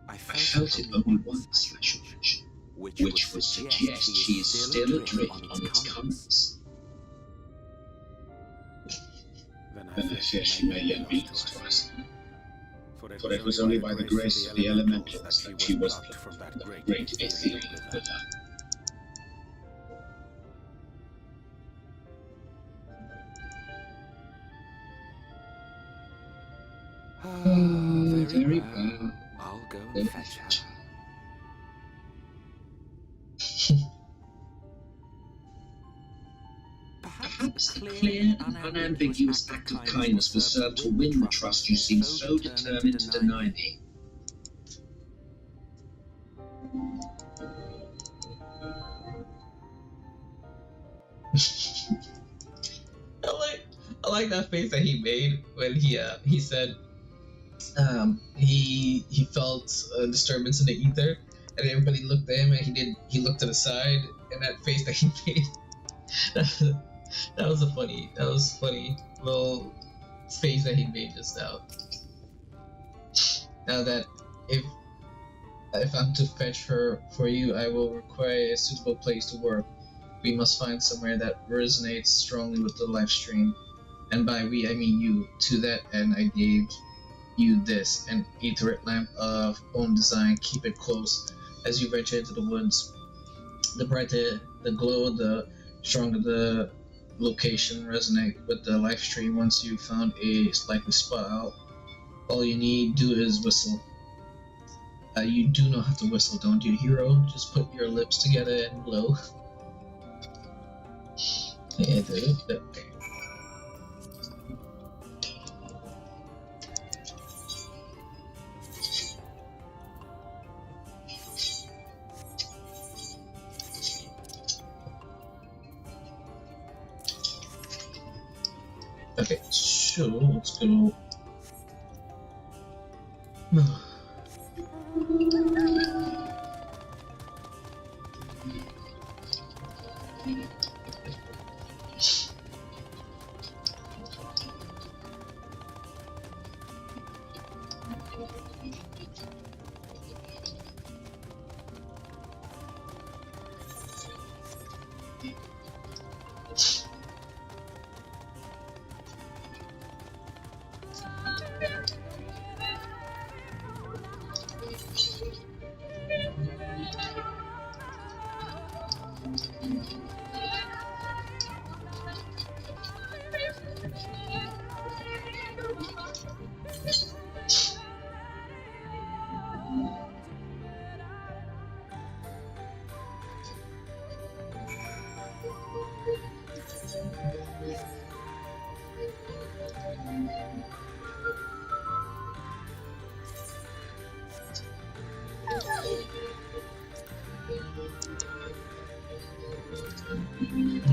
I felt it only once, I should mention, which would suggest she is still adrift on its currents. Then I fear she may yet be lost to us. For it was only by the grace of the elementals that she was plucked from that great Aetherian river. Very well. I'll go and fetch her. Perhaps a clear and unambiguous act of kindness will serve to win the trust you seem so determined to deny me. I like that face that he made when he said he felt a disturbance in the ether, and everybody looked at him, and he looked to the side, and that face that he made. that was funny little face that he made just now. Now that if I'm to fetch her for you, I will require a suitable place to work. We must find somewhere that resonates strongly with the live stream, and by we I mean you. To that end, I gave you this, an aetherite lamp of own design. Keep it close as you venture into the woods. The brighter the glow, the stronger the location resonate with the live stream. Once you've found a likely spot out, all you need do is whistle. You do know how to whistle, don't you, hero? Just put your lips together and blow. Yeah, okay. Okay, so let's go.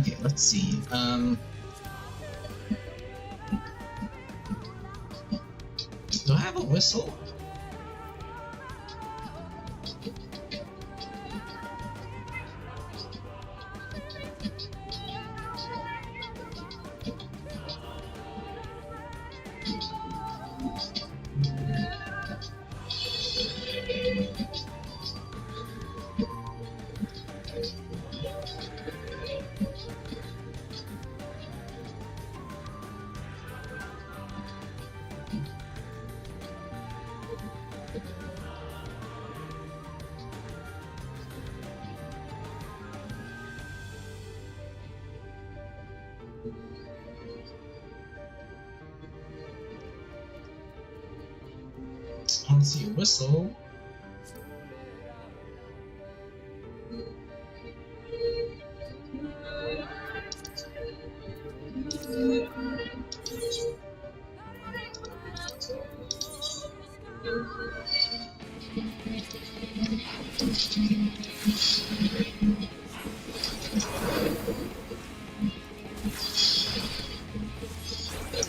Okay, let's see. Do I have a whistle? I don't see a whistle.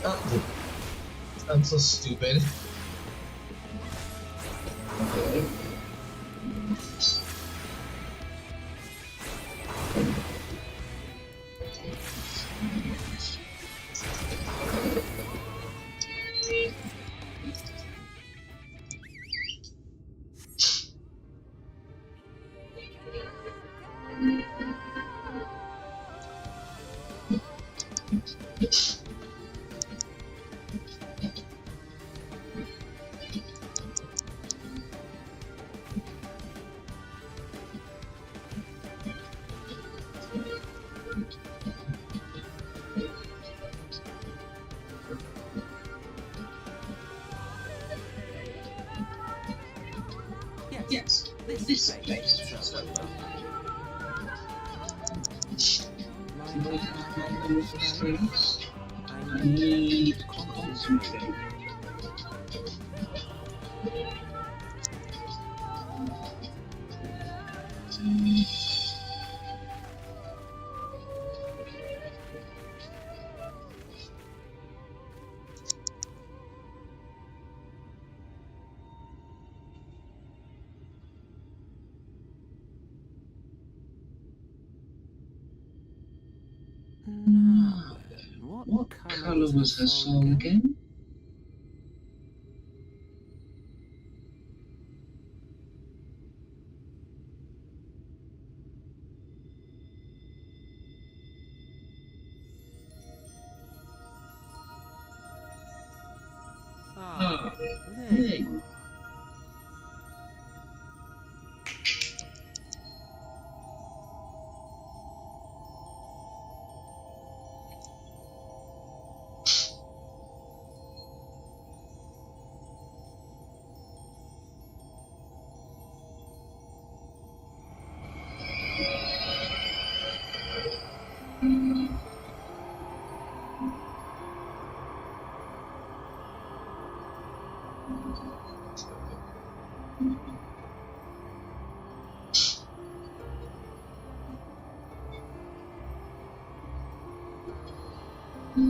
Oh, I'm so stupid. Yes, this place. I need to concentrate. Now, what Colour was her soul again? Ah, There there. you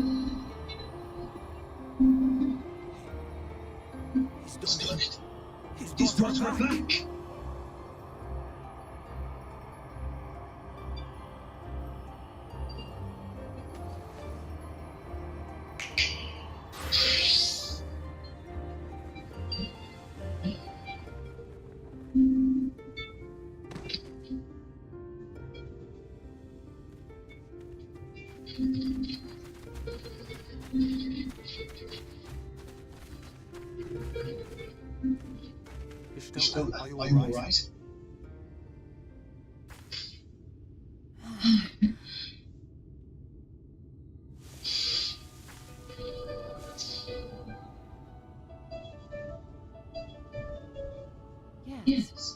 are. He's done it. He's brought her back. Estelle, Are are you you all alright? right? Yes,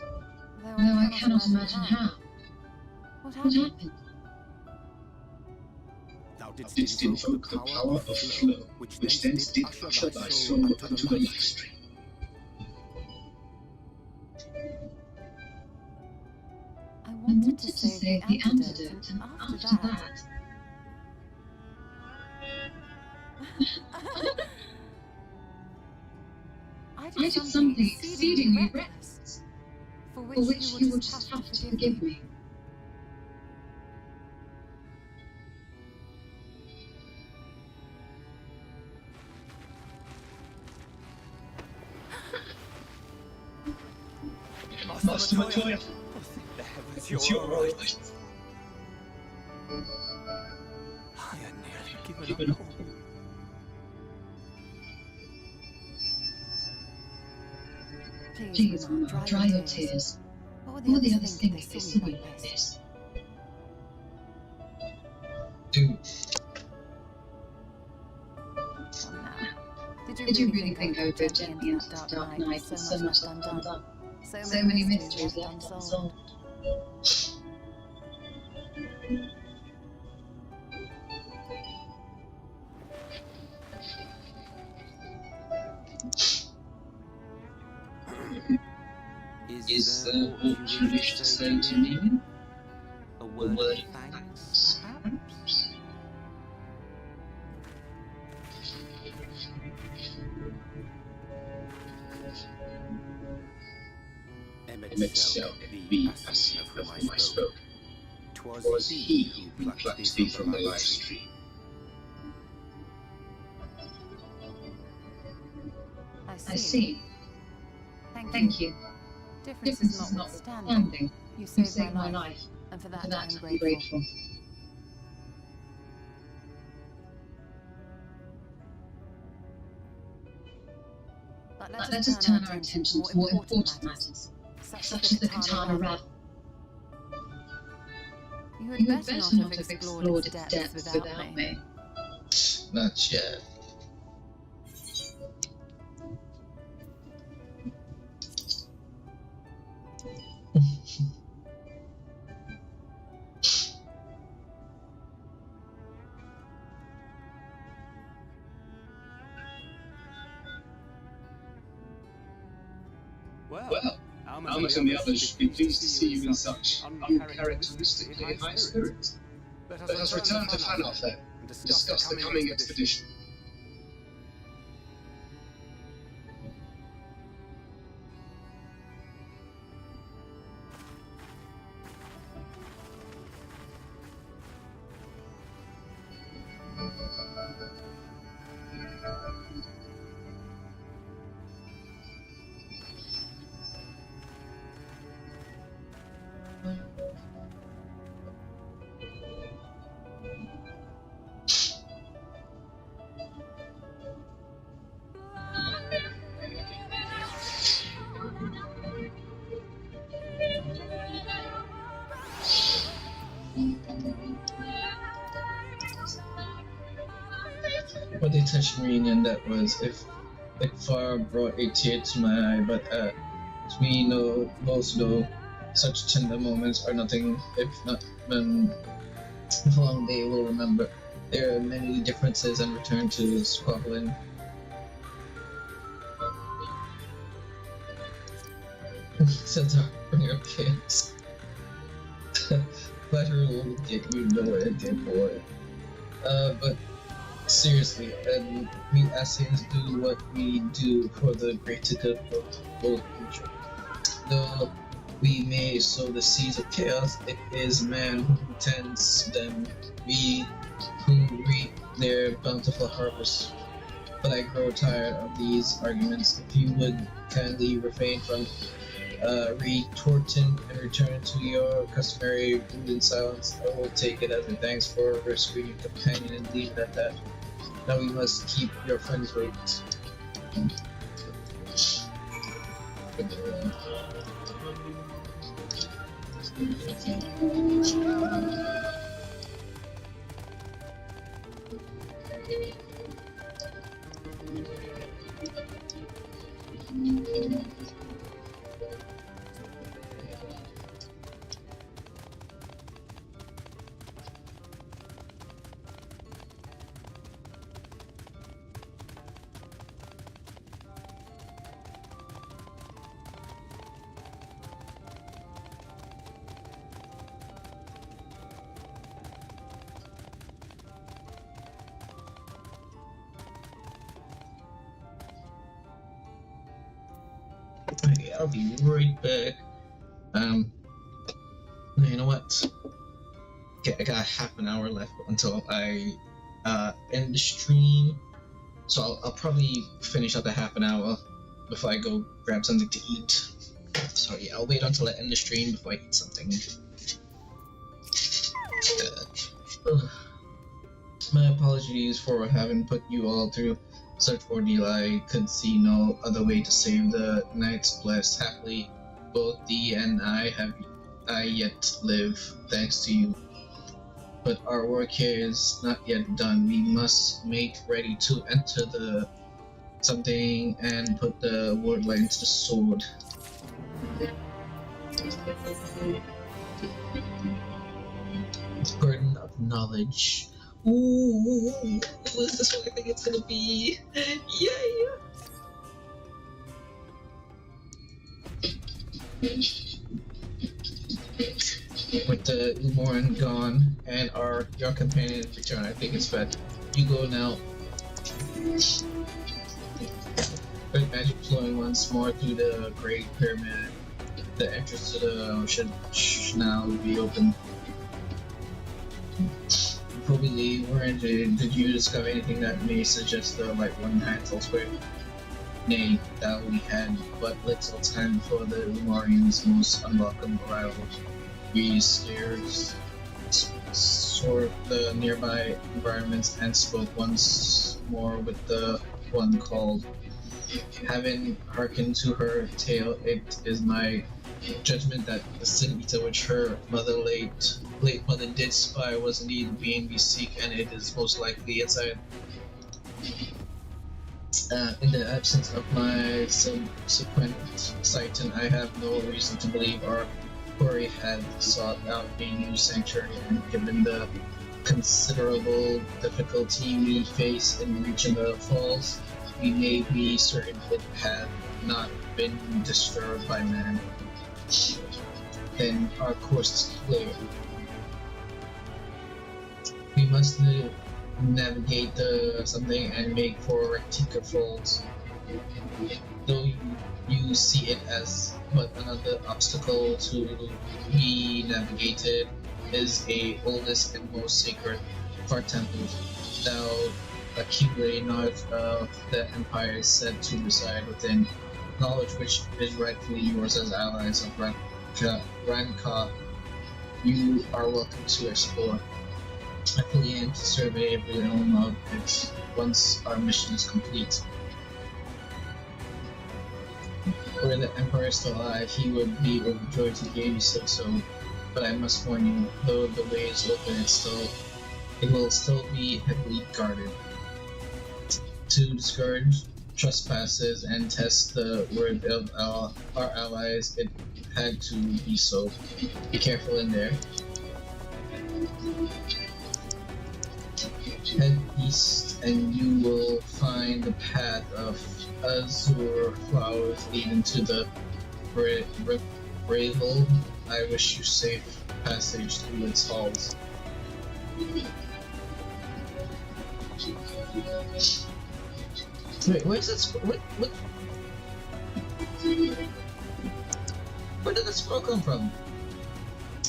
though I cannot imagine how. What happened? Thou Didst didst invoke the power of flow, which thence did usher thy soul unto the life stream. I wanted to save the antidote, and after that... I did something exceedingly reckless, for which you will just have to forgive me. Master Matoya, Oh, thank the heavens, it's you're your alright. right. I had nearly Given given up. up. Please, Mama, dry your tears. What were the others think if they saw you like this? Dude, Come now. Did you really think I would go gently into the dark night with so much left undone? So many mysteries left unsolved. Is there what you wish to say to me? A word of thanks, perhaps? Emmett shall be passive of whom I spoke. 'Twas he who plucked thee from the life stream. I see. Thank you. Differences notwithstanding, you saved my life, and for that I am grateful. But let us turn our attention to more important matters, such as the Katana ravel. You had better not have explored its depths without me. Not yet. Well, Almas and the others should be pleased to see you in such uncharacteristically high spirits. Let us return to Fanoff then, and discuss the coming expedition. What they touched me in that was if far brought a tear to my eye, but as we both know, such tender moments are nothing if not long they will remember. There are many differences and return to squabbling. Shadowbringer kids. Flattery will get you nowhere, dear boy. But seriously, and we Assassins do what we do for the greater good of both future. Though we may sow the seeds of chaos, it is man who tends them, we who reap their bountiful harvest. But I grow tired of these arguments. If you would kindly refrain from retorting and return to your customary brooding silence, I will take it as a thanks for rescuing your companion and leave it at that. Now we must keep your friends wait. Okay, I'll be right back. You know what? Okay, I got half an hour left until I end the stream, so I'll probably finish up the half an hour before I go grab something to eat. So yeah, I'll wait until I end the stream before I eat something. My apologies for having put you all through such ordeal. I could see no other way to save the knights blessed happily. Both thee and I yet live, thanks to you. But our work here is not yet done. We must make ready to enter the something and put the word light into the sword. Burden of knowledge. Ooh, is this what I think it's gonna be? Yay! With the Umoran gone and your companion return, I think it's bad. You go now. Great magic flowing once more through the Great Pyramid. The entrance to the ocean should now be open. Before we leave, did you discover anything that may suggest the Light One hands elsewhere? Nay, that we had but little time before the Lumarians' most unwelcome arrival. We sort the nearby environments and spoke once more with the one called. Having hearkened to her tale, it is my judgment that the Sin Eater which her late mother did spy was indeed the being we seek, and it is most likely inside. In the absence of my subsequent sighting, I have no reason to believe our quarry had sought out a new sanctuary, and given the considerable difficulty we face in reaching the falls, we may be certain it had not been disturbed by man. Then our course is clear. We must navigate something and make for Rectica Falls. Though you see it as but another obstacle to be navigated, is a oldest and most sacred of our temples. Now, accumulate knowledge of the Empire is said to reside within, knowledge which is rightfully yours as allies of Ranka. You are welcome to explore. I fully aim to survey every realm of it once our mission is complete. Were the Emperor still alive, he would be overjoyed to hear you say so, but I must warn you, though the way is open, it will still be heavily guarded. To discourage trespasses and test the word of our allies, it had to be so. Be careful in there. Head east and you will find the path of azure flowers leading to the Bravel. I wish you safe passage through its halls. Wait, where's that scroll? Where did that scroll come from?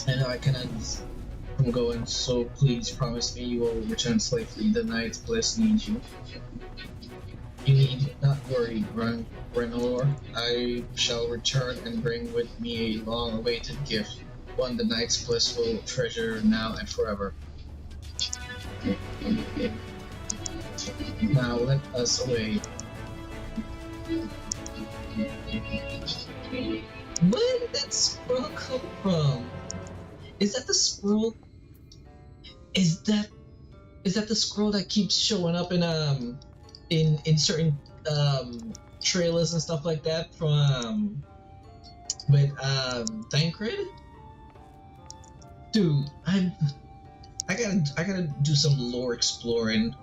I know I cannot from going, so please promise me you will return safely. The Knight's Bliss needs you. You need not worry, Renor. I shall return and bring with me a long-awaited gift, one the Knight's Bliss will treasure now and forever. Now let us away. Where did that scroll come from? Is that the scroll? Is that the scroll that keeps showing up in certain trailers and stuff like that from with Thancred? Dude, I gotta do some lore exploring,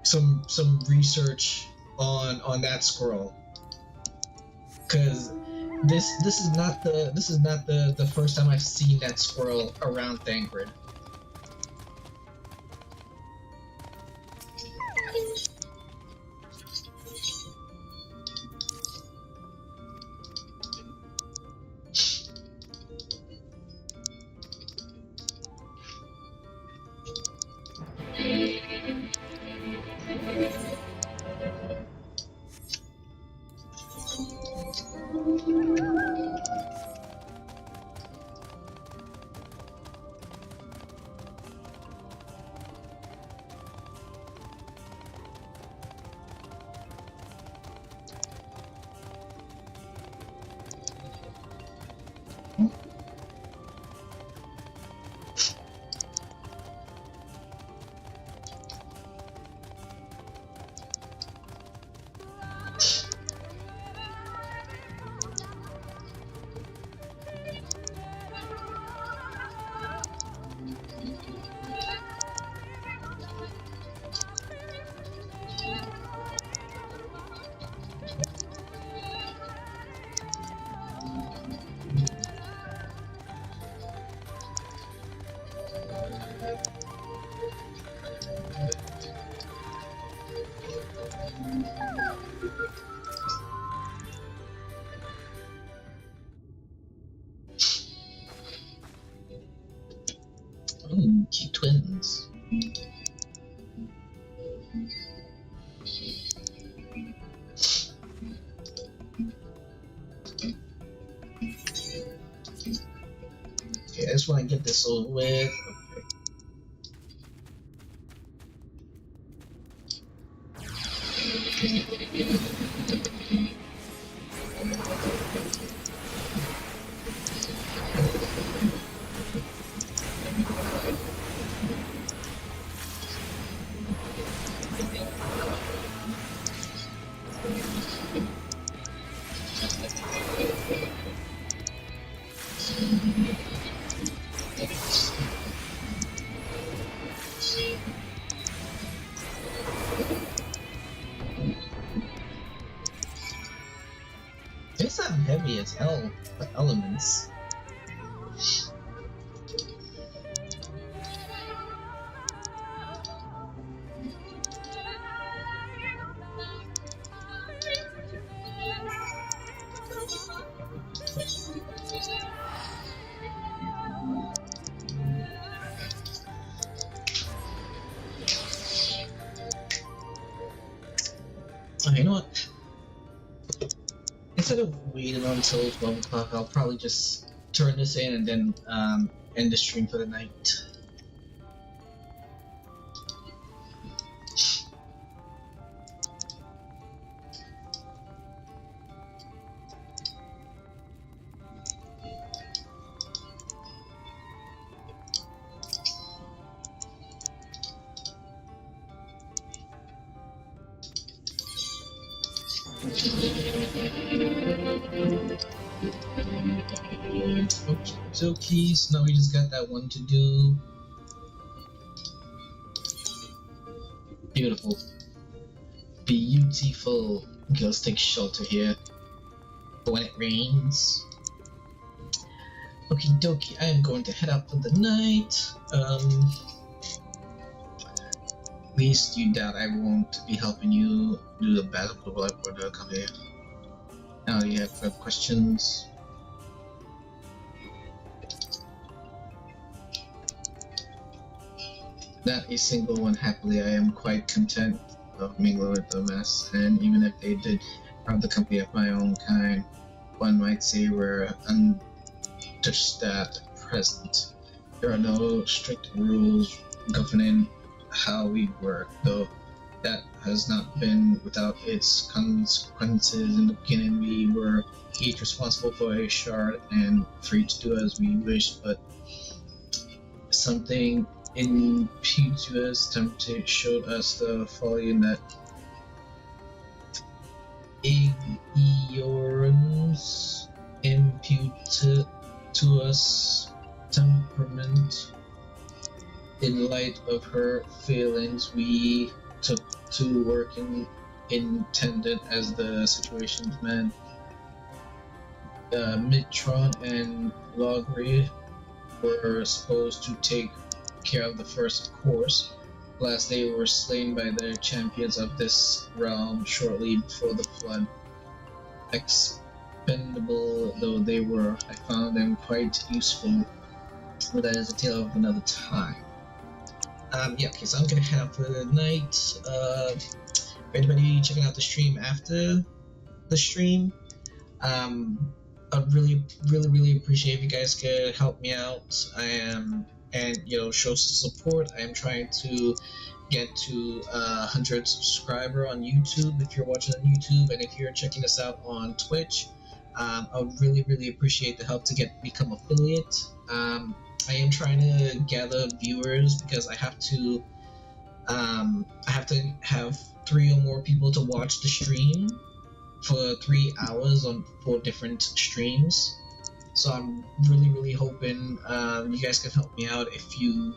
some research on that scroll, because this is not the first time I've seen that scroll around Thancred. just want to get this over with. Okay. It's not heavy as hell, the elements. You know what? Instead of waiting until 12 o'clock, I'll probably just turn this in and then end the stream for the night. Okay, so now we just got that one to do. Beautiful. Beautiful. Okay, let's take shelter here for when it rains. Okie dokie, I am going to head out for the night. Least you doubt I won't be helping you do the battle for the company. Now you have further questions. Not a single one happily. I am quite content of mingling with the mess, and even if they did rob the company of my own kind, one might say we're understaffed at present. There are no strict rules governing how we work, though that has not been without its consequences. In the beginning, we were each responsible for a shard and free to do as we wish, but something impetuous showed us the folly in that ignorance imputed to us temperament. In light of her failings, we took to working in tandem as the situation's man. Mitron and Logri were supposed to take care of the first course. Last, they were slain by the champions of this realm shortly before the flood. Expendable though they were, I found them quite useful, but that is a tale of another time. Yeah, okay, so I'm gonna head out for the night. For anybody checking out the stream after the stream, I'd really appreciate if you guys could help me out. And show some support. I am trying to get to 100 subscriber on YouTube if you're watching on YouTube, and if you're checking us out on Twitch, I would really appreciate the help to become affiliate. I am trying to gather viewers because I have to have 3 or more people to watch the stream for 3 hours on 4 different streams. So I'm really hoping you guys can help me out. If you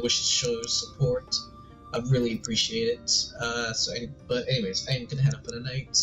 wish to show your support, I'd really appreciate it. But anyways, I am gonna head up for the night.